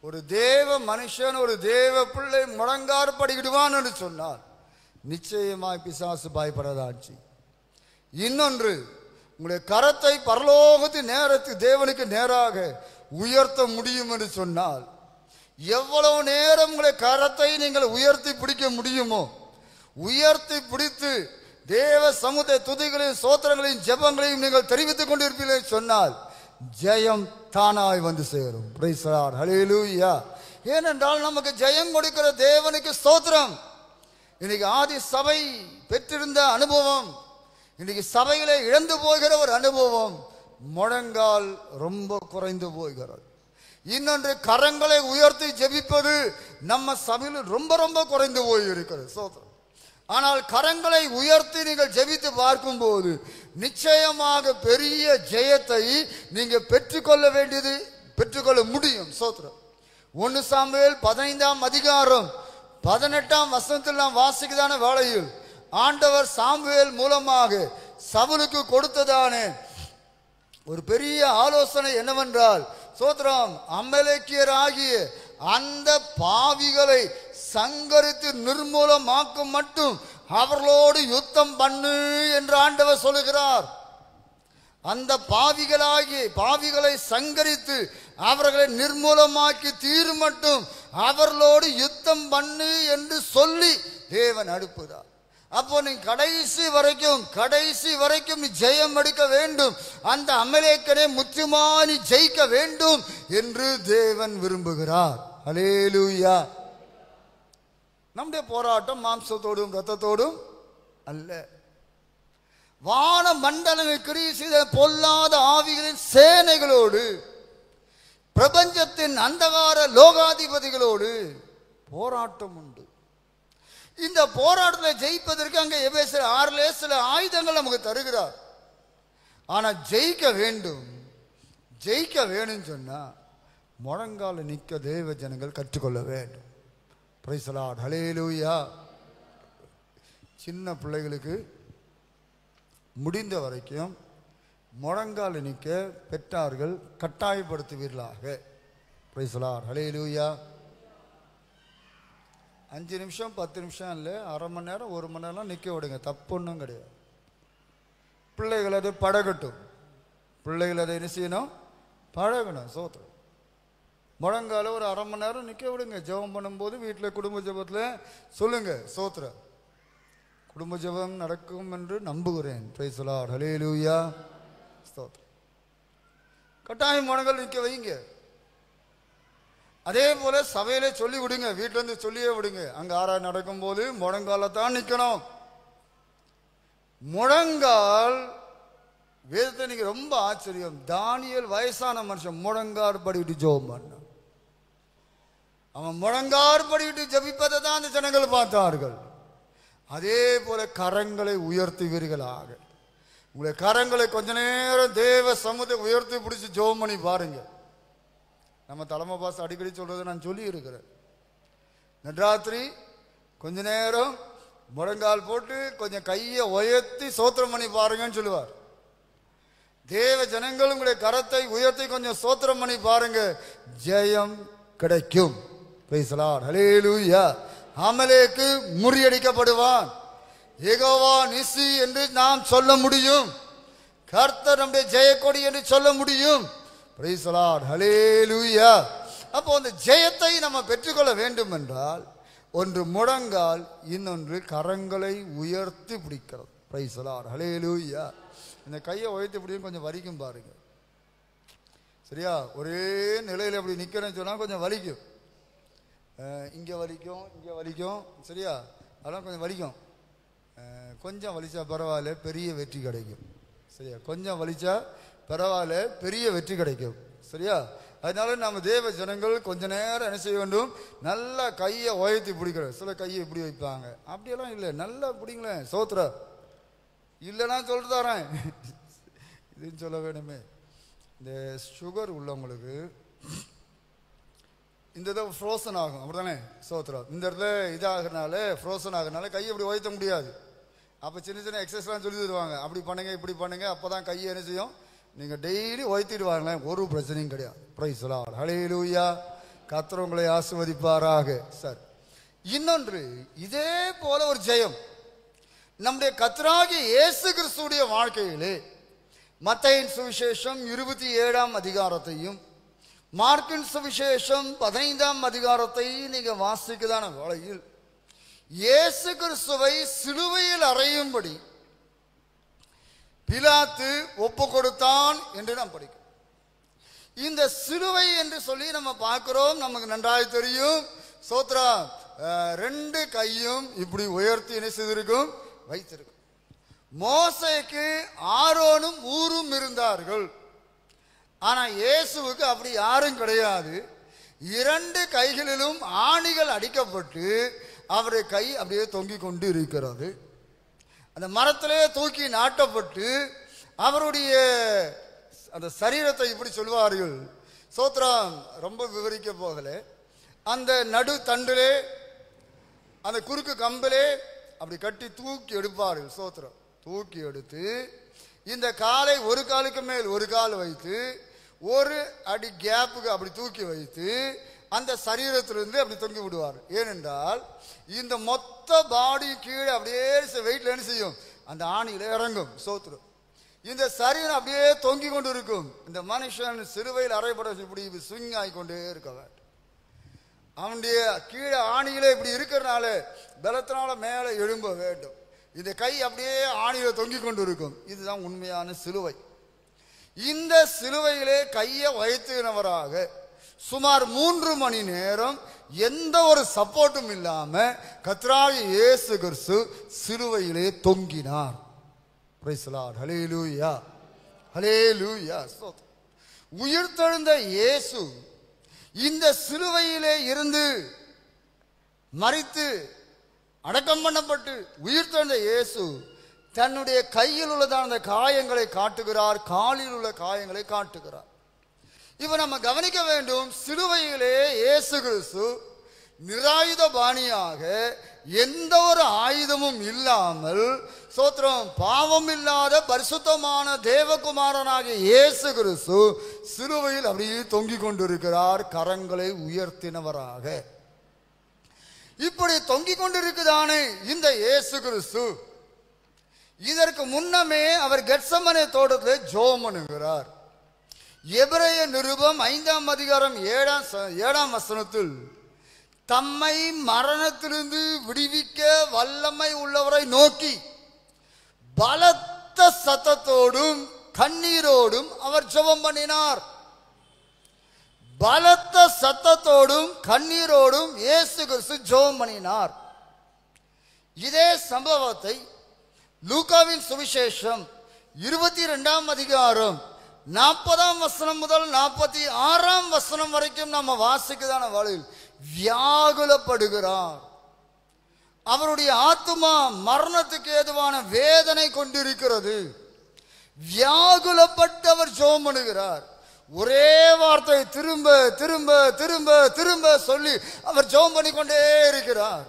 ஒரு தேவ மனுஷன், ஒரு தேவ பிள்ளை முழங்காறு படிக்கிடுவான் என்று சொன்னார் நிச்சயமாய் பிசாசு பயப்படாதாச்சு. இன்னொன்று, உங்களுடைய கரத்தை பரலோகத்தின் நேரத்துக்கு தேவனுக்கு நேராக உயர்த்த முடியும் என்று சொன்னால் எவ்வளவு நேரம் உங்களுடைய கரத்தை நீங்கள் உயர்த்தி பிடிக்க முடியுமோ உயர்த்தி பிடித்து தேவ சமூக துதிகளையும் சோத்திரங்களையும் ஜெபங்களையும் நீங்கள் தெரிவித்துக் கொண்டிருப்பீர்கள் சொன்னால் ஜெயம் தானாய் வந்து சேரும். Praise the lord. ஹல்லேலூயா. ஏனென்றால் நமக்கு ஜெயம் கொடுக்கிற தேவனுக்கு ஸ்தோத்திரம். இன்னைக்கு ஆதி சபை பெற்றிருந்த அனுபவம், இன்னைக்கு சபையிலே இழந்து போகிற ஒரு அனுபவம், முழங்கால் ரொம்ப குறைந்து போகிறது. இன்னொன்று, கரங்களை உயர்த்தி ஜெபிப்பது நம்ம சபையில் ரொம்ப ரொம்ப குறைந்து போய் இருக்கிறது. ஸ்தோத்திரம். ஆனால் கரங்களை உயர்த்தி நீங்கள் ஜெபித்து பார்க்கும்போது நிச்சயமாக பெரிய ஜெயத்தை நீங்க பெற்றுக்கொள்ள முடியும். ஸ்தோத்திரம். 1 சாமுவேல் 15ஆம் அதிகாரம் 18ஆம் வசனத்தில் நாம் வாசிக்கதான வேளையில் ஆண்டவர் சாமுவேல் மூலமாக சவுலுக்கு கொடுத்ததானே ஒரு பெரிய ஆலோசனை என்னவென்றால், சோத்ரம், அமலேக்கியராகிய அந்த பாவிகளை சங்கரித்து நிர்மூலமாக்கும் மட்டும் அவர்களோடு யுத்தம் பண்ணு என்று ஆண்டவர் சொல்லுகிறார். அந்த பாவிகளை சங்கரித்து அவர்களை நிர்மூலமாக்கி தீரு மட்டும் அவர்களோடு யுத்தம் பண்ணு என்று சொல்லி தேவன் அனுப்புகிறார். அப்போ நீ கடைசி வரைக்கும் நீ ஜெயம் எடுக்க வேண்டும், அந்த அமலேக்கனை முற்றுமா நீ ஜெயிக்க வேண்டும் என்று தேவன் விரும்புகிறார். ஹல்லேலூயா. நம்முடைய போராட்டம் மாம்சத்தோடும் இரத்தத்தோடும் அல்ல, வான மண்டலங்களை கிரியை செய்த பொல்லாத ஆவிகளின் சேனைகளோடு, பிரபஞ்சத்தின் அந்தகார லோகாதிபதிகளோடு போராட்டம் உண்டு. இந்த போராட்டத்தை ஜெயிப்பதற்கு அங்கே எபேசியர் 6 சில ஆயுதங்கள் நமக்கு தருகிறார். ஆனா ஜெயிக்க வேணும் சொன்னா முழங்கால நிற்க தேவ ஜனங்கள் கற்றுக்கொள்ள வேண்டும். Praise the lord. ஹல்லேலூயா. சின்ன பிள்ளைகளுக்கு முடிந்த வரைக்கும் முழங்கால் நிற்க பெற்றார்கள் கட்டாயப்படுத்துவீர்களாக. Price the lord. ஹல்லேலூயா. 5 நிமிஷம் 10 நிமிஷம் இல்லை, அரை மணி நேரம் 1 மணி நேரம் நிற்க விடுங்க, தப்பு ஒன்றும் கிடையாது. பிள்ளைகள் அதை பழகட்டும், பிள்ளைகள் அதை என்ன செய்யணும், பழகணும். சோத்திரம். முழங்கால ஒரு அரை மணி நேரம் நிற்க விடுங்க. ஜெபம் பண்ணும்போது வீட்டில் குடும்ப ஜெபத்தில் சொல்லுங்க, சோத்திரம், குடும்ப ஜெபம் நடக்கும் என்று நம்புகிறேன். Praise the lord. ஹல்லேலூயா. ஸ்தோத்திரம். கட்டாயம் முழங்கால் நிற்க வைங்க. அதே போல சபையிலே சொல்லி விடுங்க, வீட்டில இருந்து சொல்லியே விடுங்க. அங்க ஆராய் நடக்கும் போது முழங்கால தான் நிக்கணும். முழங்கால் வேதத்தை நீங்க ரொம்ப ஆச்சரியம். தானியேல் வயசான மனுஷன் முழங்கார் படிவிட்டு ஜெபம் பண்ண, அவன் முழங்கார் படிவிட்டு ஜெபிப்பதை தான் அந்த ஜனங்கள் பார்த்தார்கள். அதே போல கரங்களை உயர்த்துவீர்களாக. உங்களுடைய கரங்களை கொஞ்ச நேரம் தேவ சமூகத்தை உயர்த்தி பிடிச்சி ஜெபம் பண்ணி பாருங்க. நம்ம தலைமை பாஸ் அடிக்கடி சொல்றதை நான் சொல்லி இருக்கிறேன். நட்ராத்திரி கொஞ்ச நேரம் முழங்கால் போட்டு கொஞ்சம் கையை உயர்த்தி சோத்திரம் பண்ணி பாருங்கன்னு சொல்லுவார். தேவ ஜனங்கள் உங்களுடைய கரத்தை உயர்த்தி கொஞ்சம் சோத்திரம் பண்ணி பாருங்க, ஜெயம் கிடைக்கும். Praise the lord. ஹல்லேலூயா. அமலேக்கு முறியடிக்கப்படுவான். யெகோவா நிசி என்று நாம் சொல்ல முடியும். கர்த்தர் நம்முடைய ஜெயக்கொடி என்று சொல்ல முடியும். Praise the lord. ஹல்லேலூயா. அப்போ அந்த ஜெயத்தை நம்ம பெற்றுக்கொள்ள வேண்டும் என்றால் ஒன்று முழங்கால், இன்னொன்று கரங்களை உயர்த்தி பிடிக்கிறது. Praise the lord. ஹல்லேலூயா. இந்த கையை உயர்த்தி பிடிக்கும், கொஞ்சம் வலிக்கும் பாருங்க. சரியா? ஒரே நிலையில் அப்படி நிற்கிறேன்னு சொன்னால் கொஞ்சம் வலிக்கும். இங்கே வலிக்கும். சரியா? அதெல்லாம் கொஞ்சம் வலிக்கும். கொஞ்சம் வலிச்சா பரவாயில்ல, பெரிய வெற்றி கிடைக்கும். சரியா? கொஞ்சம் வலிச்சா பரவாயில்ல, பெரிய வெற்றி கிடைக்கும். சரியா? அதனால நம்ம தேவ ஜனங்கள் கொஞ்ச நேரம் என்ன செய்ய வேண்டும், நல்லா கையை உயர்த்தி பிடிக்கிறோம். சில கையை இப்படி வைப்பாங்க, அப்படியெல்லாம் இல்லை, நல்லா பிடிங்களேன். சோத்திர இல்லைன்னா சொல்லிட்டு தரேன், இதுன்னு சொல்ல வேணுமே. இந்த சுகர் உள்ளவங்களுக்கு இந்த இதை ஃப்ரோசன் ஆகும், அப்படித்தானே? சோத்திரம். இந்த இடத்துல இதாகிறனால ஃப்ரோசன் ஆகிறனால கையை இப்படி உயர்த்த முடியாது. அப்போ சின்ன சின்ன எக்ஸசைஸ்லாம் சொல்லி தருவாங்க, அப்படி பண்ணுங்க இப்படி பண்ணுங்க, அப்போ தான் கையை என்ன செய்யும், நீங்கள் டெய்லி உயர்த்திடுவாங்களேன், ஒரு பிரச்சனையும் கிடையாது. Praise the lord. ஹல்லேலூயா. கர்த்தர் உங்களை ஆசீர்வதிப்பாராக. சார், இன்னொன்று இதே போல ஒரு ஜெயம் நம்முடைய கர்த்தராகிய இயேசு கிறிஸ்துவுடைய வாழ்க்கையிலே மத்தேயின் சுவிசேஷம் 27ஆம் அதிகாரத்தையும் மார்க்கின் சுவிசேஷம் 15ஆம் அதிகாரத்தை நீங்க வாசிக்கதான வேளையில் இயேசு கிறிஸ்துவை சிலுவையில் அறையும்படி பிலாத்து ஒப்பு கொடுத்தான் என்று நாம் படிக்கிறோம். இந்த சிலுவை என்று சொல்லி நம்ம பார்க்கிறோம். நமக்கு நன்றாய் தெரியும். சோத்ரா, 2 கையும் இப்படி உயர்த்தி என்ன செய்திருக்கும்? வைத்திருக்கும். மோசேக்கு ஆரோனும் ஊரும் இருந்தார்கள். ஆனா இயேசுவுக்கு அப்படி யாரும் கிடையாது. 2 கைகளிலும் ஆணிகள் அடிக்கப்பட்டு அவருடைய கை அப்படியே தொங்கிக் கொண்டு இருக்கிறது. அந்த மரத்திலே தூக்கி நாட்டப்பட்டு அவருடைய அந்த சரீரத்தை இப்படி சொல்வார்கள். சோத்ரம், ரொம்ப விவரிக்க போகல. அந்த நடு தண்டிலே அந்த குறுக்கு கம்பிலே அப்படி கட்டி தூக்கி எடுப்பார்கள். சோத்ரம், தூக்கி எடுத்து இந்த காலை ஒரு காலுக்கு மேல் ஒரு கால் வைத்து ஒரு அடி கேப்புக்கு அப்படி தூக்கி வைத்து அந்த சரீரத்திலிருந்து அப்படி தொங்கி விடுவார். ஏனென்றால் இந்த மொத்த பாடி கீழே அப்படியே வெயிட்ல என்ன செய்யும்? அந்த ஆணியில இறங்கும். சோத்ரம், இந்த சரீரம் அப்படியே தொங்கி கொண்டு இருக்கும். இந்த மனுஷன் சிலுவையில் அறைபட இப்படி ஸ்விங் ஆகி கொண்டே இருக்க வேண்டும். அவனுடைய கீழே ஆணியில இப்படி இருக்கிறனால பலத்தினால மேலே எழும்ப வேண்டும். இந்த கை அப்படியே ஆணியில தொங்கி கொண்டு இருக்கும். இதுதான் உண்மையான சிலுவை. இந்த சிலுவையிலே கையை வைத்தினவராக சுமார் 3 மணி நேரம் எந்த ஒரு சப்போர்ட்டும் இல்லாம கர்த்தராகிய இயேசு கிறிஸ்து சிலுவையிலே தொங்கினார். Price the lord. ஹல்லேலூயா, ஹல்லேலூயா. உயிர்த்தெழுந்த இயேசு இந்த சிலுவையிலே இருந்து மரித்து அடக்கம் பண்ணப்பட்டு உயிர்த்தெழுந்த இயேசு தன்னுடைய கையில் உள்ளதான அந்த காயங்களை காட்டுகிறார், காலில் உள்ள காயங்களை காட்டுகிறார். இப்ப நம்ம கவனிக்க வேண்டும், சிலுவையிலே இயேசு கிறிஸ்து நிராயுத பாணியாக எந்த ஒரு ஆயுதமும் இல்லாமல் சோத்திரம் பாவம் இல்லாத பரிசுத்தமான தேவகுமாரனாகிய இயேசு கிறிஸ்து சிலுவையில் அப்படியே தொங்கிக் கொண்டிருக்கிறார், கரங்களை உயர்த்தினவராக. இப்படி தொங்கிக் கொண்டிருக்குதானே இந்த இயேசு கிறிஸ்து, இதற்கு முன்னமே அவர் கெத்செமனே தோட்டத்தில் ஜெபம் பண்ணுகிறார். எபிரேய நிருபம் 5ஆம் அதிகாரம் 7ஆம் வசனத்தில் தம்மை மரணத்திலிருந்து விடுவிக்க வல்லமை உள்ளவரை நோக்கி பலத்த சத்தத்தோடும் கண்ணீரோடும் அவர் ஜெபம் பண்ணினார். பலத்த சத்தத்தோடும் கண்ணீரோடும் இயேசு கிறிஸ்து ஜெபம் பண்ணினார். இதே சம்பவத்தை லூக்காவின் சுவிசேஷம் 22ஆம் அதிகாரம் 40ஆம் வசனம் முதல் 46ஆம் வசனம் வரைக்கும் நம்ம வாசிக்கதான வழியில் வியாகுலப்படுகிறார். அவருடைய ஆத்துமா மரணத்துக்கு ஏதுவான வேதனை கொண்டிருக்கிறது. வியாகுலப்பட்டு அவர் ஜெபம் பண்ணுகிறார். ஒரே வார்த்தை திரும்ப திரும்ப திரும்ப திரும்ப சொல்லி அவர் ஜெபம் பண்ணிக்கொண்டே இருக்கிறார்.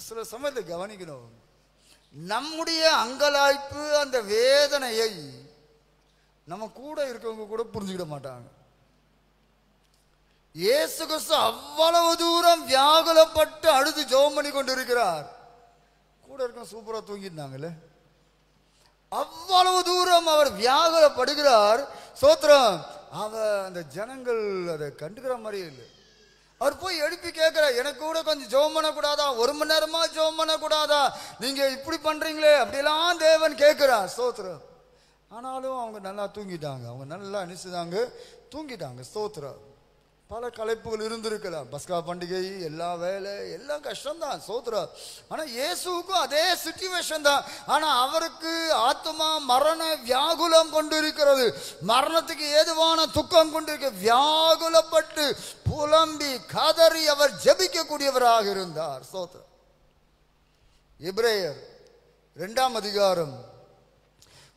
சில சமயத்தை கவனிக்கணும், நம்முடைய அங்கலாய்ப்பு அந்த வேதனையை நம்ம கூட இருக்கவங்க கூட புரிஞ்சுக்கிட மாட்டாங்க. இயேசு கிறிஸ்து அவ்வளவு தூரம் வியாகுலப்பட்டு அழுது ஜெபம் பண்ணி கொண்டிருக்கிறார். கூட இருக்க சூப்பரா தூங்கிட்டாங்கல்ல, அவ்வளவு தூரம் அவர் வியாகுலப்படுகிறார். சோத்திரம், அந்த ஜனங்கள் அதை கண்டுக்கிற மாதிரியே இல்லை. அவர் போய் எழுப்பி கேட்கிறார், எனக்கு கூட கொஞ்சம் ஜெபம் பண்ணக்கூடாதா? 1 மணி நேரமா ஜெபம் பண்ணக்கூடாதா? நீங்க இப்படி பண்றீங்களே அப்படிலாம் தேவன் கேட்கிறார். ஸ்தோத்திரம். ஆனாலும் அவங்க நல்லா தூங்கிட்டாங்க. அவங்க நல்லா நினைச்சுதாங்க தூங்கிட்டாங்க. ஸ்தோத்திரம். பல கலைப்புகள் இருந்திருக்கலாம், பஸ்கா பண்டிகை, எல்லா வேலை எல்லாம் கஷ்டம்தான். ஸ்தோத்திரம். ஆனா இயேசுவுக்கும் அதே சிச்சுவேஷன் தான். ஆனா அவருக்கு ஆத்மா மரண வியாகுலம் கொண்டிருக்கிறது, மரணத்துக்கு ஏதுவான துக்கம் கொண்டிருக்க வியாகுலப்பட்டு புலம்பி கதறி அவர் ஜெபிக்கக்கூடியவராக இருந்தார். ஸ்தோத்திரம். எபிரேயர் 2ஆம் அதிகாரம்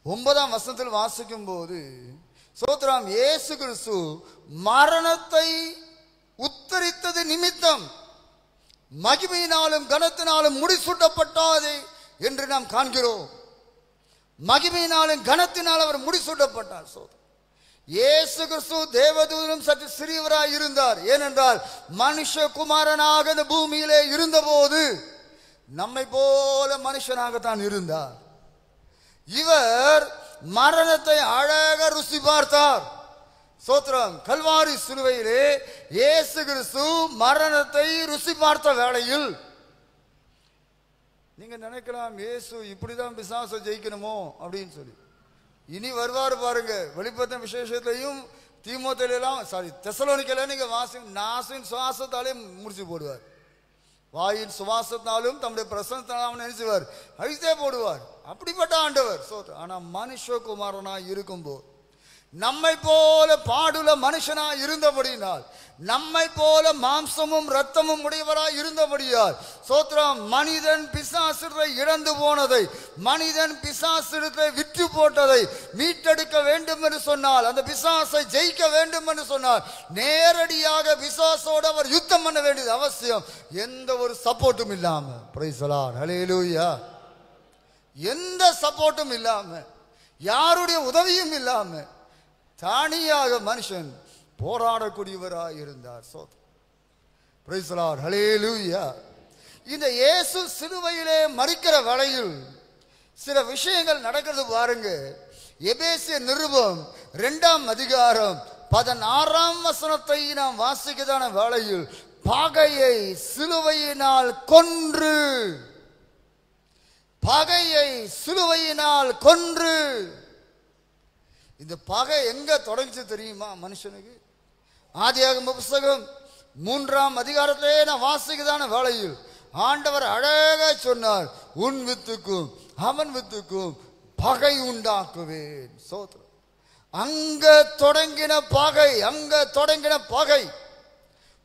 9ஆம் வசனத்தில் வாசிக்கும் போது சோத்ராம், இயேசு கிறிஸ்து மரணத்தை உத்தரித்தது நிமித்தம் மகிமையினாலும் கனத்தினாலும் முடிசூட்டப்பட்டாதே என்று நாம் காண்கிறோம். மகிமையினாலும் கனத்தினால் அவர் முடிசூட்டப்பட்டார். இயேசு கிறிஸ்து தேவதூதனும் சற்று சிறியவராய் இருந்தார். ஏனென்றால் மனுஷகுமாரனாக இந்த பூமியிலே இருந்தபோது நம்மை போல மனுஷனாகத்தான் இருந்தார். இவர் மரணத்தை அழக ருசி பார்த்தார். சோத்திரம். கல்வாரி சிலுவையிலே இயேசு கிறிஸ்து மரணத்தை ருசி பார்த்த வேளையில் நீங்க நினைக்கலாம் இயேசு இப்படிதான் பிசாசை ஜெயிக்கணுமோ அப்படின்னு சொல்லி. இனி வருவாரு பாருங்க. வெளிப்படுத்தின விசேஷத்திலையும் தீமோத்தேயுலாம் தெசலோனிக்கேல நீங்க நாசின் சுவாசத்தாலே முடிச்சு போடுவார். வாயின் சுவாசத்தாலும் தம்முடைய பிரசன்னத்தாலும் நினைச்சுவார், அழித்தே போடுவார். அப்படிப்பட்ட ஆண்டவர். ஆனா மனுஷகுமாரனா இருக்கும்போது நம்மை போல பாடுல மனுஷனா இருந்தபடினால், நம்மை போல மாம்சமும் ரத்தமும் உடையவராய் இருந்தபடியால் சோத்ரம், மனிதன் பிசாசிடத்தை இழந்து போனதை, மனிதன் பிசாசிடத்தை விற்று போட்டதை மீட்டெடுக்க வேண்டும் என்று சொன்னால், அந்த பிசாசை ஜெயிக்க வேண்டும் என்று சொன்னால் நேரடியாக பிசாசோடு அவர் யுத்தம் பண்ண வேண்டியது அவசியம். எந்த ஒரு சப்போர்ட்டும் இல்லாம, பிரைஸ் தி லார்ட், ஹல்லேலூயா, எந்த சப்போர்ட்டும் இல்லாம, யாருடைய உதவியும் இல்லாம தானியாக மனுஷன் போராடக்கூடியவராய் இருந்தார். Price the lord, hallelujah. இந்த இயேசு சிலுவையிலே மரிக்கிற வேளையில் சில விஷயங்கள் நடக்கிறது பாருங்க. எபேசிய நிருபம் 2ஆம் அதிகாரம் 16ஆம் வசனத்தை நாம் வாசிக்கதான வேளையில், பகையை சிலுவையினால் கொன்று, பகையை சிலுவையினால் கொன்று. இந்த பகை எங்க தொடங்கிச்சு தெரியுமா மனுஷனுக்கு? ஆதியாகம புத்தகம் 3ஆம் அதிகாரத்திலே நான் வாசிக்கதான வேளையில் ஆண்டவர் அழகா சொன்னார், உன் வித்துக்கும் அவன் வித்துக்கும் பகை உண்டாக்குவேன். சோத்ரம். அங்க தொடங்கின பகை, அங்க தொடங்கின பகை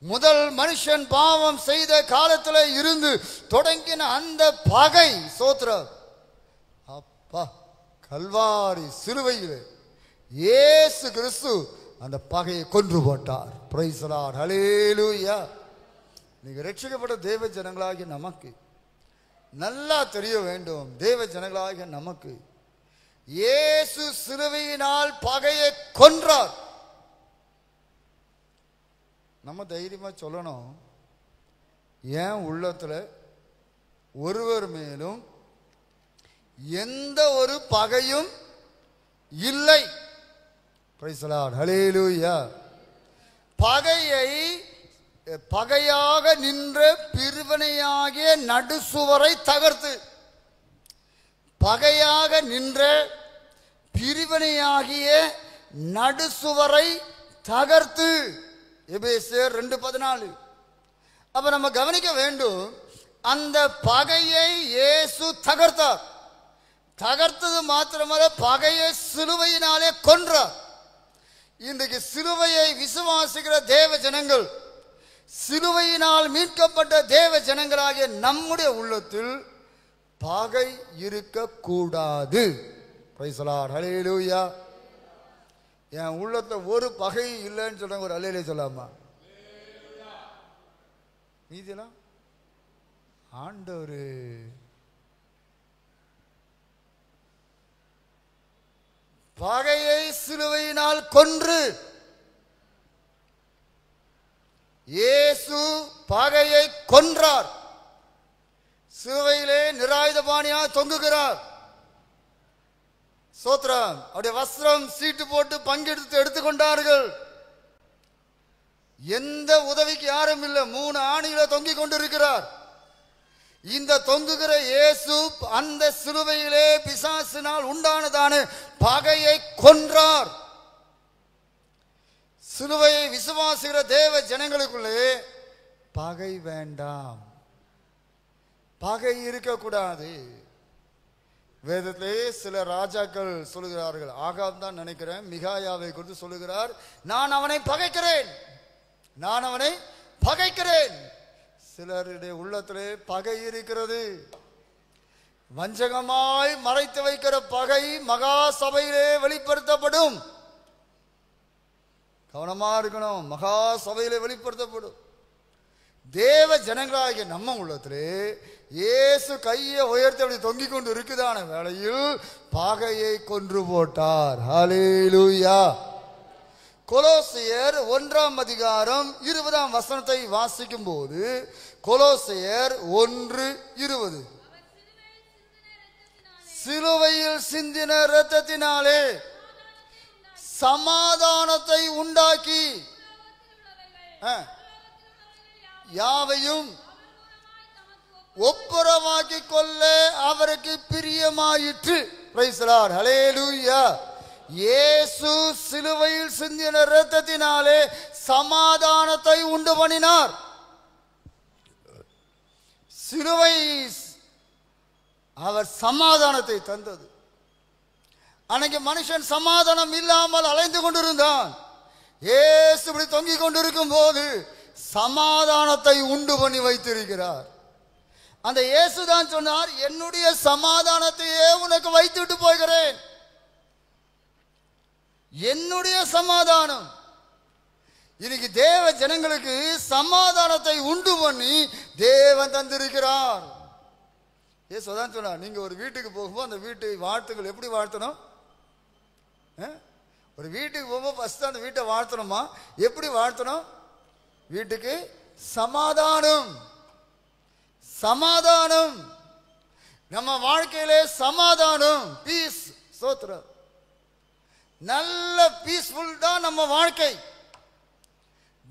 முதல் மனுஷன் பாவம் செய்த காலத்தில் இருந்து தொடங்கின அந்த பகை. சோத்ரம். அப்பா, கல்வாரி சிலுவையில் இயேசு கிறிஸ்து அந்த பகையை கொன்று போட்டார். பிரைஸ் தி லார்ட், ஹல்லேலூயா. நீங்க ரட்சிக்கப்பட்ட தேவ ஜனங்களாகிய நமக்கு நல்லா தெரிய வேண்டும், தேவ ஜனங்களாகிய நமக்கு இயேசு சிலுவையினால் பகையை கொன்றார். நம்ம தைரியமா சொல்லணும், ஏன் உள்ளத்துல ஒருவர் மேலும் எந்த ஒரு பகையும் இல்லை. பிரைஸ் தி லார்ட், ஹல்லேலூயா. பகையை பகையாக நின்ற பிரிவினையாகிய நடுசுவரை தகர்த்து, பகையாக நின்ற பிரிவினையாகிய நடுசுவரை தகர்த்து. எபேசியர் 2:14. அப்ப நம்ம கவனிக்க வேண்டும், அந்த பகையை இயேசு தகர்த்தார். தகர்த்தது மாத்திரமல்ல, பகையை சிலுவையினாலே கொன்றார். இன்றைக்கு சிலுவையை விசுவாசிக்கிற தேவ ஜனங்கள், சிலுவையினால் மீட்கப்பட்ட தேவ ஜனங்களாகிய நம்முடைய உள்ளத்தில் பகை இருக்கக்கூடாது. பிரைஸ் தி லார்ட், ஹல்லேலூயா. என் உள்ளத்துல ஒரு பகை இல்லைன்னு சொல்றாங்க, ஒரு அல்லேலூயா சொல்லாமா? மீதியெல்லாம் ஆண்டவரே. பகையை சிலுவையினால் கொன்று இயேசு பகையை கொன்றார். சிலுவையிலே நிராயுதபாணியாக தொங்குகிறார். சோத்ரம். அவருடைய வஸ்திரம் சீட்டு போட்டு பங்கெடுத்து எடுத்துக்கொண்டார்கள். எந்த உதவிக்கு யாரும் இல்லை. 3 ஆணிகளை தொங்கிக் கொண்டிருக்கிறார். இந்த தொங்குகிற இயேசு அந்த சிலுவையிலே பிசாசினால் உண்டானதான பகையை கொன்றார். சிலுவையை விசுவாசிக்கிற தேவ ஜனங்களுக்குள்ளே பகை வேண்டாம், பகை இருக்கக்கூடாது. வேதத்திலே சில ராஜாக்கள் சொல்லுகிறார்கள், ஆகாப் தான் நினைக்கிறேன், மிகாயாவை குறித்து சொல்லுகிறார், நான் அவனை பகைக்கிறேன், நான் அவனை பகைக்கிறேன். சிலருடைய உள்ளத்திலே பகை இருக்கிறது. வஞ்சகமாய் மறைத்து வைக்கிற பகை மகா சபையிலே வெளிப்படுத்தப்படும். கவனமா இருக்கணும், மகா சபையிலே வெளிப்படுத்தப்படும். தேவ ஜனங்களாகிய நம்ம உள்ளத்திலே இயேசு கையை உயர்த்தி அப்படி தொங்கிக் கொண்டு இருக்குதான வேளையில் பகையை கொன்று போட்டார். ஹல்லேலூயா. கொலோசியர் 1ஆம் அதிகாரம் 20ஆம் வசனத்தை வாசிக்கும் போது, கொலோசியர் 1:20, சிலுவையில் சிந்தின இரத்தத்தினாலே சமாதானத்தை உண்டாக்கி யாவையும் ஒப்புரவாக்கிக் கொள்ள அதிகமாயிற்று. Price the lord. ஹல்லேலூயா. இயேசு சிலுவையில் சிந்தின இரத்தத்தினாலே சமாதானத்தை உண்டு பண்ணினார். சிலுவை அவர் சமாதானத்தை தந்தது. அன்னைக்கு மனுஷன் சமாதானம் இல்லாமல் அலைந்து கொண்டிருந்தான். இயேசு இப்படி தொங்கிக் கொண்டிருக்கும் போது சமாதானத்தை உண்டு பண்ணி வைத்திருக்கிறார். அந்த இயேசு தான் சொன்னார், என்னுடைய சமாதானத்தையே உனக்கு வைத்துட்டு போகிறேன். என்னுடைய சமாதானம். இன்னைக்கு தேவ ஜனங்களுக்கு சமாதானத்தை உண்டு பண்ணி தேவன் தந்திருக்கிறார். இயேசு தான் சொன்னார், நீங்க ஒரு வீட்டுக்கு போகும்போது அந்த வீட்டு வாழ்த்துக்கள் எப்படி வாழ்த்தணும்? ஒரு வீட்டுக்கு போகும்போது ஃபர்ஸ்ட் அந்த வீட்டை வாழ்த்தணுமா? எப்படி வாழ்த்தணும்? வீட்டுக்கு சமாதானம், சமாதானம். நம்ம வாழ்க்கையிலே சமாதானம், பீஸ். சோத்ரம். நல்ல பீஸ்ஃபுல் தான் நம்ம வாழ்க்கை.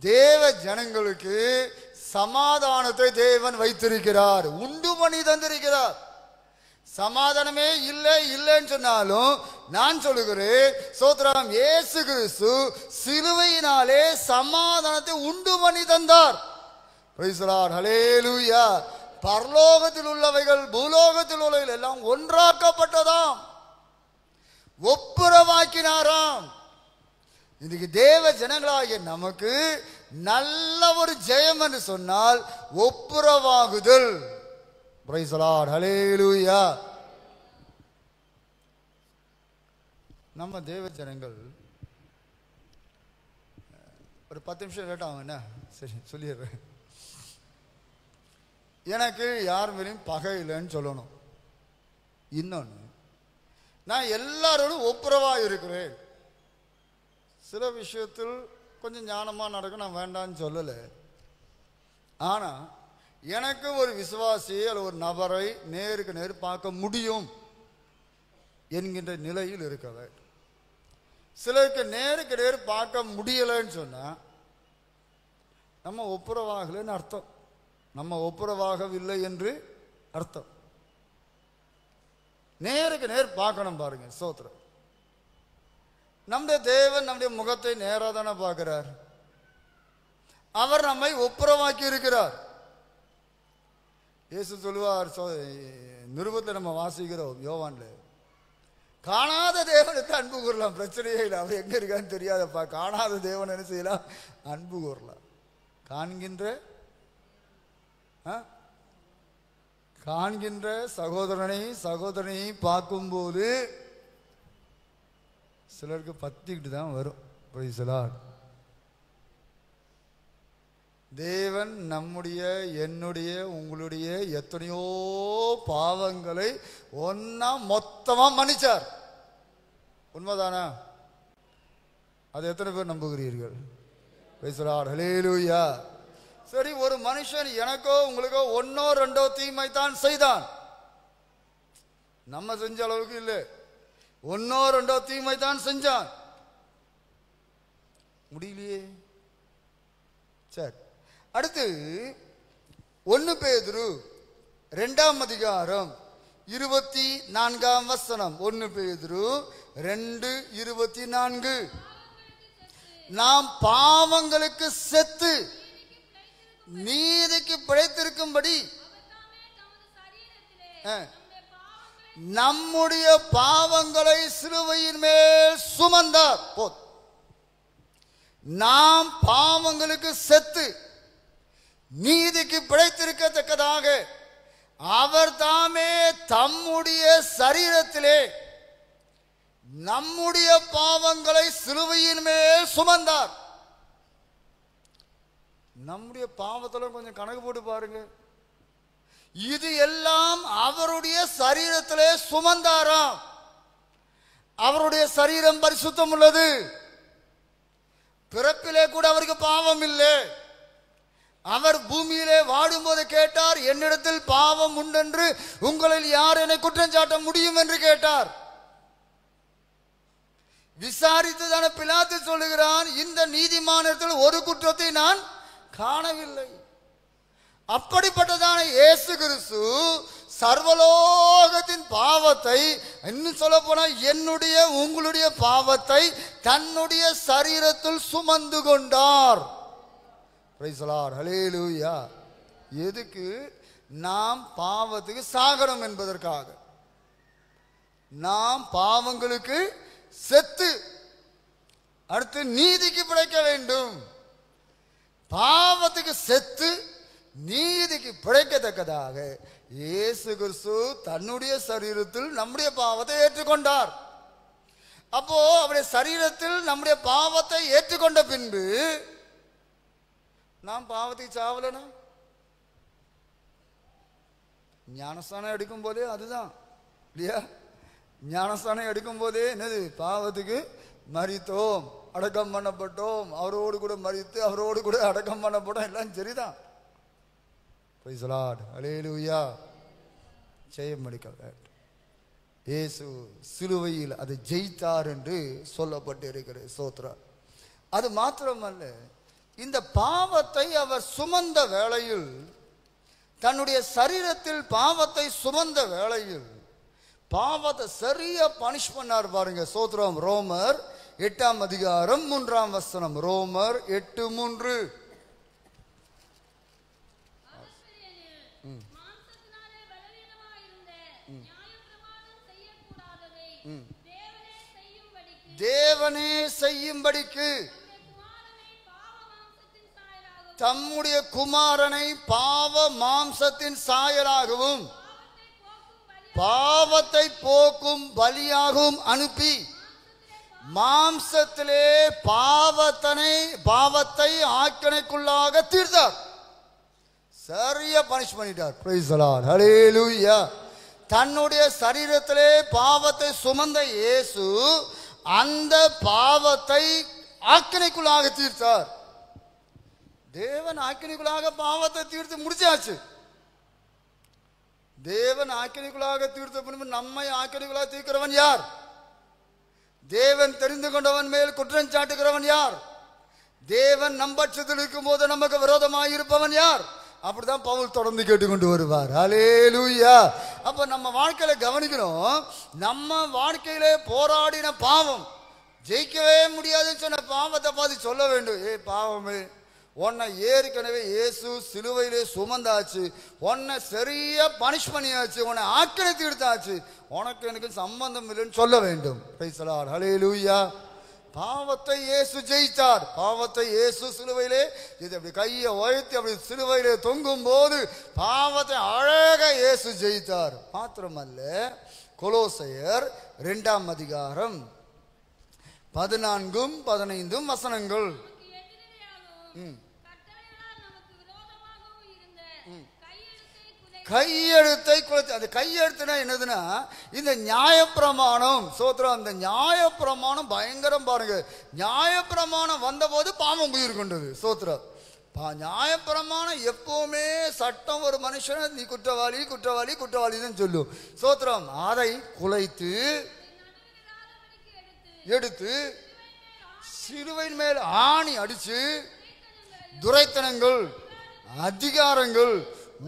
தேவ ஜனங்களுக்கு சமாதானத்தை தேவன் வைத்திருக்கிறார், உண்டு பண்ணி தந்திருக்கிறார். சமாதானமே இல்லைன்னு சொன்னாலும் நான் சொல்லுகிறேன், சோத்ரம், இயேசு கிறிஸ்து சிலுவையினாலே சமாதானத்தை உண்டு பண்ணி தந்தார். Praise the lord. ஹல்லேலூயா. பரலோகத்தில் உள்ளவைகள் பூலோகத்தில் உள்ளவைகள் எல்லாம் ஒன்றாக்கப்பட்டதாம், ஒப்புரவாக்கினாராம். இன்னைக்கு தேவ ஜனங்களாகிய நமக்கு நல்ல ஒரு ஜெயம் என்று சொன்னால் ஒப்புரவாகுதல். Price the lord. ஹல்லேலூயா. நம்ம தேவ ஜனங்கள் ஒரு 10 நிமிஷம் லேட் ஆகும். என்ன சரி சொல்லிடுறேன். எனக்கு யார் மேலேயும் பகை இல்லைன்னு சொல்லணும். இன்னொன்று, நான் எல்லாரோடும் ஒப்புரவாக இருக்கிறேன். சில விஷயத்தில் கொஞ்சம் ஞானமாக நடக்கும், நான் வேண்டான்னு சொல்லலை. ஆனால் எனக்கு ஒரு விசுவாசியை அல்ல ஒரு நபரை நேருக்கு நேர் பார்க்க முடியும் என்கின்ற நிலையில் இருக்க வேண்டும். சிலருக்கு நேருக்கு நேர் பார்க்க முடியலைன்னு சொன்னால் நம்ம ஒப்புரவாகலைன்னு அர்த்தம், நம்ம ஒப்புரவாகவில்லை என்று அர்த்தம். நேருக்கு நேர் பார்க்கணும். பாருங்க, ஸ்தோத்திரம். நம்முடைய தேவன் நம்முடைய முகத்தை நேராக தானே பார்க்கிறார். அவர் நம்மை ஒப்புரவாக்கி இருக்கிறார். இயேசு சொல்லுவார், நிருபத்தில் நம்ம வாசிக்கிறோம், யோவான்ல, காணாத தேவனுக்கு அன்பு கூறலாம், பிரச்சனையே இல்லை. அவர் எங்க இருக்கான்னு தெரியாதப்பா. காணாத தேவன் என்ன செய்யலாம்? அன்பு கூறலாம். காண்கின்ற சகோதரனை பார்க்கும்போது சிலருக்கு பத்திக்கிட்டு தான் வரும். Price the Lord. தேவன் நம்முடைய, என்னுடைய, உங்களுடைய எத்தனையோ பாவங்களை ஒன்னா மொத்தமா மன்னிச்சார். உண்மைதானா? அது எத்தனை பேர் நம்புகிறீர்கள்? Price the lord. ஹல்லேலூயா. சரி, ஒரு மனுஷன் எனக்கோ உங்களுக்கோ ஒன்னோ ரெண்டோ தீமை தான் செய்தான். நம்ம செஞ்ச அளவுக்கு இல்லை, ஒன்னோ ரெண்டோ தீமை தான் செஞ்சான். முடியலையே. சரி, அடுத்து 1 பேதுரு 2ஆம் அதிகாரம் 24ஆம் வசனம். 1 பேதுரு 2:24. நாம் பாவங்களுக்கு செத்து நீதிக்கு பிழைத்திருக்கும்படி நம்முடைய பாவங்களை சிலுவையின் மேல் சுமந்தார். நாம் பாவங்களுக்கு செத்து நீதிக்கு பிழைத்திருக்கத்தக்கதாக அவர் தாமே தம்முடைய சரீரத்திலே நம்முடைய பாவங்களை சிலுவையின் மேல் சுமந்தார். நம்முடைய பாவத்தில் கொஞ்சம் கணக்கு போட்டு பாருங்க. இது எல்லாம் அவருடைய சரீரத்திலே சுமந்தாராம். அவருடைய சரீரம் பரிசுத்தம் உள்ளது. பிறப்பிலே கூட அவருக்கு பாவம் இல்லை. அவர் பூமியிலே வாடும்போது கேட்டார், என்னிடத்தில் பாவம் உண்டென்று உங்களில் யார் என்னை குற்றம் சாட்ட முடியும் என்று கேட்டார். விசாரித்துதான பிலாத்து சொல்லுகிறான், இந்த நீதிமானத்தில் ஒரு குற்றத்தை நான் காணவில்லை. அப்படிப்பட்டதான இயேசு கிறிஸ்து சர்வலோகத்தின் பாவத்தை பாவத்தை, இன்னும் சொல்ல போனா என்னுடைய உங்களுடைய பாவத்தை தன்னுடைய சரீரத்தில் சுமந்து கொண்டார். பிரைஸ் தி லார்ட், ஹல்லேலூயா. எதுக்கு? நாம் பாவத்துக்கு சாகணும் என்பதற்காக. நாம் பாவங்களுக்கு செத்து அடுத்து நீதிக்கு பிழைக்க வேண்டும். பாவத்துக்கு செத்து நீதிக்கு பிழைக்கத்தக்கதாக இயேசு கிறிஸ்து தன்னுடைய சரீரத்தில் நம்முடைய பாவத்தை ஏற்றுக்கொண்டார். அப்போ அவருடைய சரீரத்தில் நம்முடைய பாவத்தை ஏற்றுக்கொண்ட பின்பு நாம் பாவத்துக்கு சாவலனா? ஞானஸ்தானம் எடுக்கும் போதே அதுதான் இல்லையா? ஞானஸ்தானம் எடுக்கும் போதே என்னது? பாவத்துக்கு மரித்தோம், அடக்கம் பண்ணப்பட்டோம், அவரோடு கூட மரித்து அவரோடு கூட அடக்கம் பண்ணப்பட்டோம், எல்லாம் சரிதான். பிரைஸ் தி லார்ட், ஹல்லேலூயா. ஜெயமளிக்க இயேசு சிலுவையில் அதை ஜெயித்தார் என்று சொல்லப்பட்டு இருக்கிறது. ஸ்தோத்திரம். அது மாத்திரமல்ல, இந்த பாவத்தை அவர் சுமந்த வேளையில், தன்னுடைய சரீரத்தில் பாவத்தை சுமந்த வேளையில் பாவத்தை சரியா பனிஷ் பண்ணார் பாருங்க. ஸ்தோத்திரம். ரோமர் 8ஆம் அதிகாரம் 3ஆம் வசனம். ரோமர் 8:3. தேவனே செய்யும்படிக்கு தம்முடைய குமாரனை பாவ மாம்சத்தின் சாயலாகவும் பாவத்தை போக்கும் பலியாகவும் அனுப்பி மாம்சத்திலே பாவத்தை ஆக்கினைக்குள்ளாக தீர்த்தார். சரியா பனிஷ் பண்ணிட்டார். பிரைஸ் தி லார்ட், ஹல்லேலூயா. தன்னுடைய சரீரத்திலே பாவத்தை சுமந்த இயேசு அந்த பாவத்தை ஆக்கினைக்குள்ளாக தீர்த்தார். தேவன் ஆக்கினைக்குள்ளாக பாவத்தை தீர்த்து முடிச்சாச்சு. தேவன் ஆக்கினைக்குள்ளாக தீர்த்த பின்பு நம்மை ஆக்கினைக்குள்ளாக தீர்க்கிறவன் யார்? தேவன் தெரிந்து கொண்டவன் மேல் குற்றம் சாட்டுகிறவன் யார்? தேவன் நம்பட்சத்தில் இருக்கும் போது நமக்கு விரோதமாக இருப்பவன் யார்? அப்படிதான் பவுல் தொடர்ந்து கேட்டுக்கொண்டு வருவார். ஹல்லேலூயா. அப்ப நம்ம வாழ்க்கையில கவனிக்கணும், நம்ம வாழ்க்கையிலே போராடின பாவம், ஜெயிக்கவே முடியாதுன்னு சொன்ன பாவத்தை பார்த்து சொல்ல வேண்டும், ஏ பாவமே, உன்னை ஏற்கனவே இயேசு சிலுவையிலே சுமந்தாச்சு, உன்னை சரியா பனிஷ் பண்ணியாச்சு, உன்னை ஆக்கினை தீர்த்தாச்சு, உனக்கு எனக்கு சம்பந்தம் இல்லைன்னு சொல்ல வேண்டும். பிரைஸ் தி லார்ட், ஹல்லேலூயா. பாவத்தை இயேசு ஜெயித்தார். பாவத்தை இயேசு சிலுவையிலே இது அப்படி கையை உயர்த்தி அப்படி சிலுவையிலே தொங்கும் போது பாவத்தை அழகாக இயேசு ஜெயித்தார். மாத்திரமல்ல, கொலோசையர் 2ஆம் அதிகாரம் 14-15 வசனங்கள். கையெழுத்தை குலைத்து, அது கையெழுத்துனா என்னதுன்னா இந்த நியாயப்பிரமாணம். சோத்திரம். அந்த நியாயப்பிரமாணம் பயங்கரம் பாருங்க. நியாயப்பிரமாணம் வந்த போது பாவம் உயிர் கொண்டது. சோத்திரம். நியாயப்பிரமாணம் எப்பவுமே சட்டம் ஒரு மனுஷனை நீ குற்றவாளி குற்றவாளி குற்றவாளி தான் சொல்லும். சோத்திரம். அதை குலைத்து எடுத்து சிலுவையின் மேல் ஆணி அடிச்சு துரைத்தனங்கள் அதிகாரங்கள்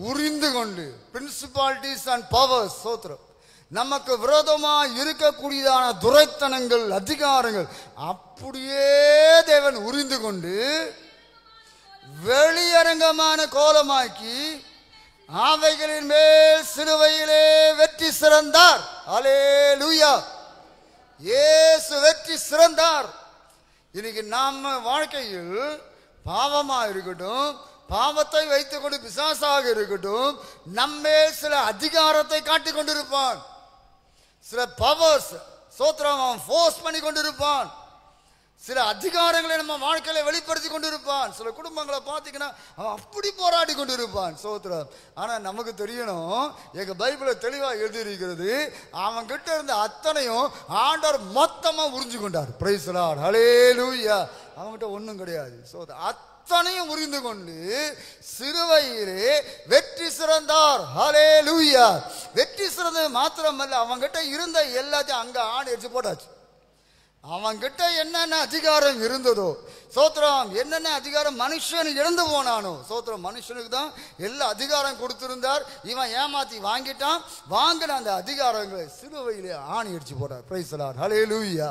உரிந்து கொண்டு பிரின்சிபாலிட்டிஸ் அண்ட் பவர்ஸ், சோத்திரம், நமக்கு விரோதமா இருக்கக்கூடியதான துரைத்தனங்கள் அதிகாரங்கள் அப்படியே தேவன் உரிந்து கொண்டு வெளியரங்கமான கோலமாக்கி அவைகளின் மேல் சிலுவையிலே வெற்றி சிறந்தார். ஹல்லேலூயா. இயேசு வெற்றி சிறந்தார். இன்னைக்கு நம்ம வாழ்க்கையில் பாவமா இருக்கட்டும், பாவத்தை வைத்துக் கொண்டு பிசாசாக இருக்கட்டும், நம்மே சில அதிகாரத்தை காட்டிக் கொண்டிருப்பான், சில பவர்ஸ், சோத்திரம், அவன் ஃபோர்ஸ் பண்ணி கொண்டிருப்பான், சில அதிகாரங்களை நம்ம வாழ்க்கையில வெளிப்படுத்தி கொண்டிருப்பான். சில குடும்பங்களை பார்த்தீங்கன்னா அவன் அப்படி போராடி கொண்டிருப்பான். சோத்திரம். ஆனா நமக்கு தெரியணும், எங்க பைபிள தெளிவா எழுதி இருக்கிறது, அவன் கிட்ட இருந்த அத்தனையும் ஆண்டவர் மொத்தமா உறிஞ்சு கொண்டார். பிரைஸ் தி லார்ட், ஹல்லேலூயா. அவன்கிட்ட ஒண்ணும் கிடையாது. அத்தனையும் உரிந்து கொண்டு சிலுவையிலே வெற்றி சிறந்தார். ஹல்லேலூயா. வெற்றி சிறந்தது மாத்திரமல்ல, அவங்கிட்ட இருந்த எல்லாத்தையும் அங்க ஆணி அடிச்சு போட்டாச்சு. அவன்கிட்ட என்னென்ன அதிகாரம் இருந்ததோ, சோத்திரம், என்னென்ன அதிகாரம் மனுஷன் இழந்து போனானோ, சோத்திரம், மனுஷனுக்கு தான் எல்லா அதிகாரம் கொடுத்திருந்தார். இவன் ஏமாத்தி வாங்கிட்டான். வாங்கின அந்த அதிகாரங்களை சிலுவையிலே ஆணி அடிச்சு போட்டார். பிரைஸ் தி லார்ட், ஹல்லேலூயா.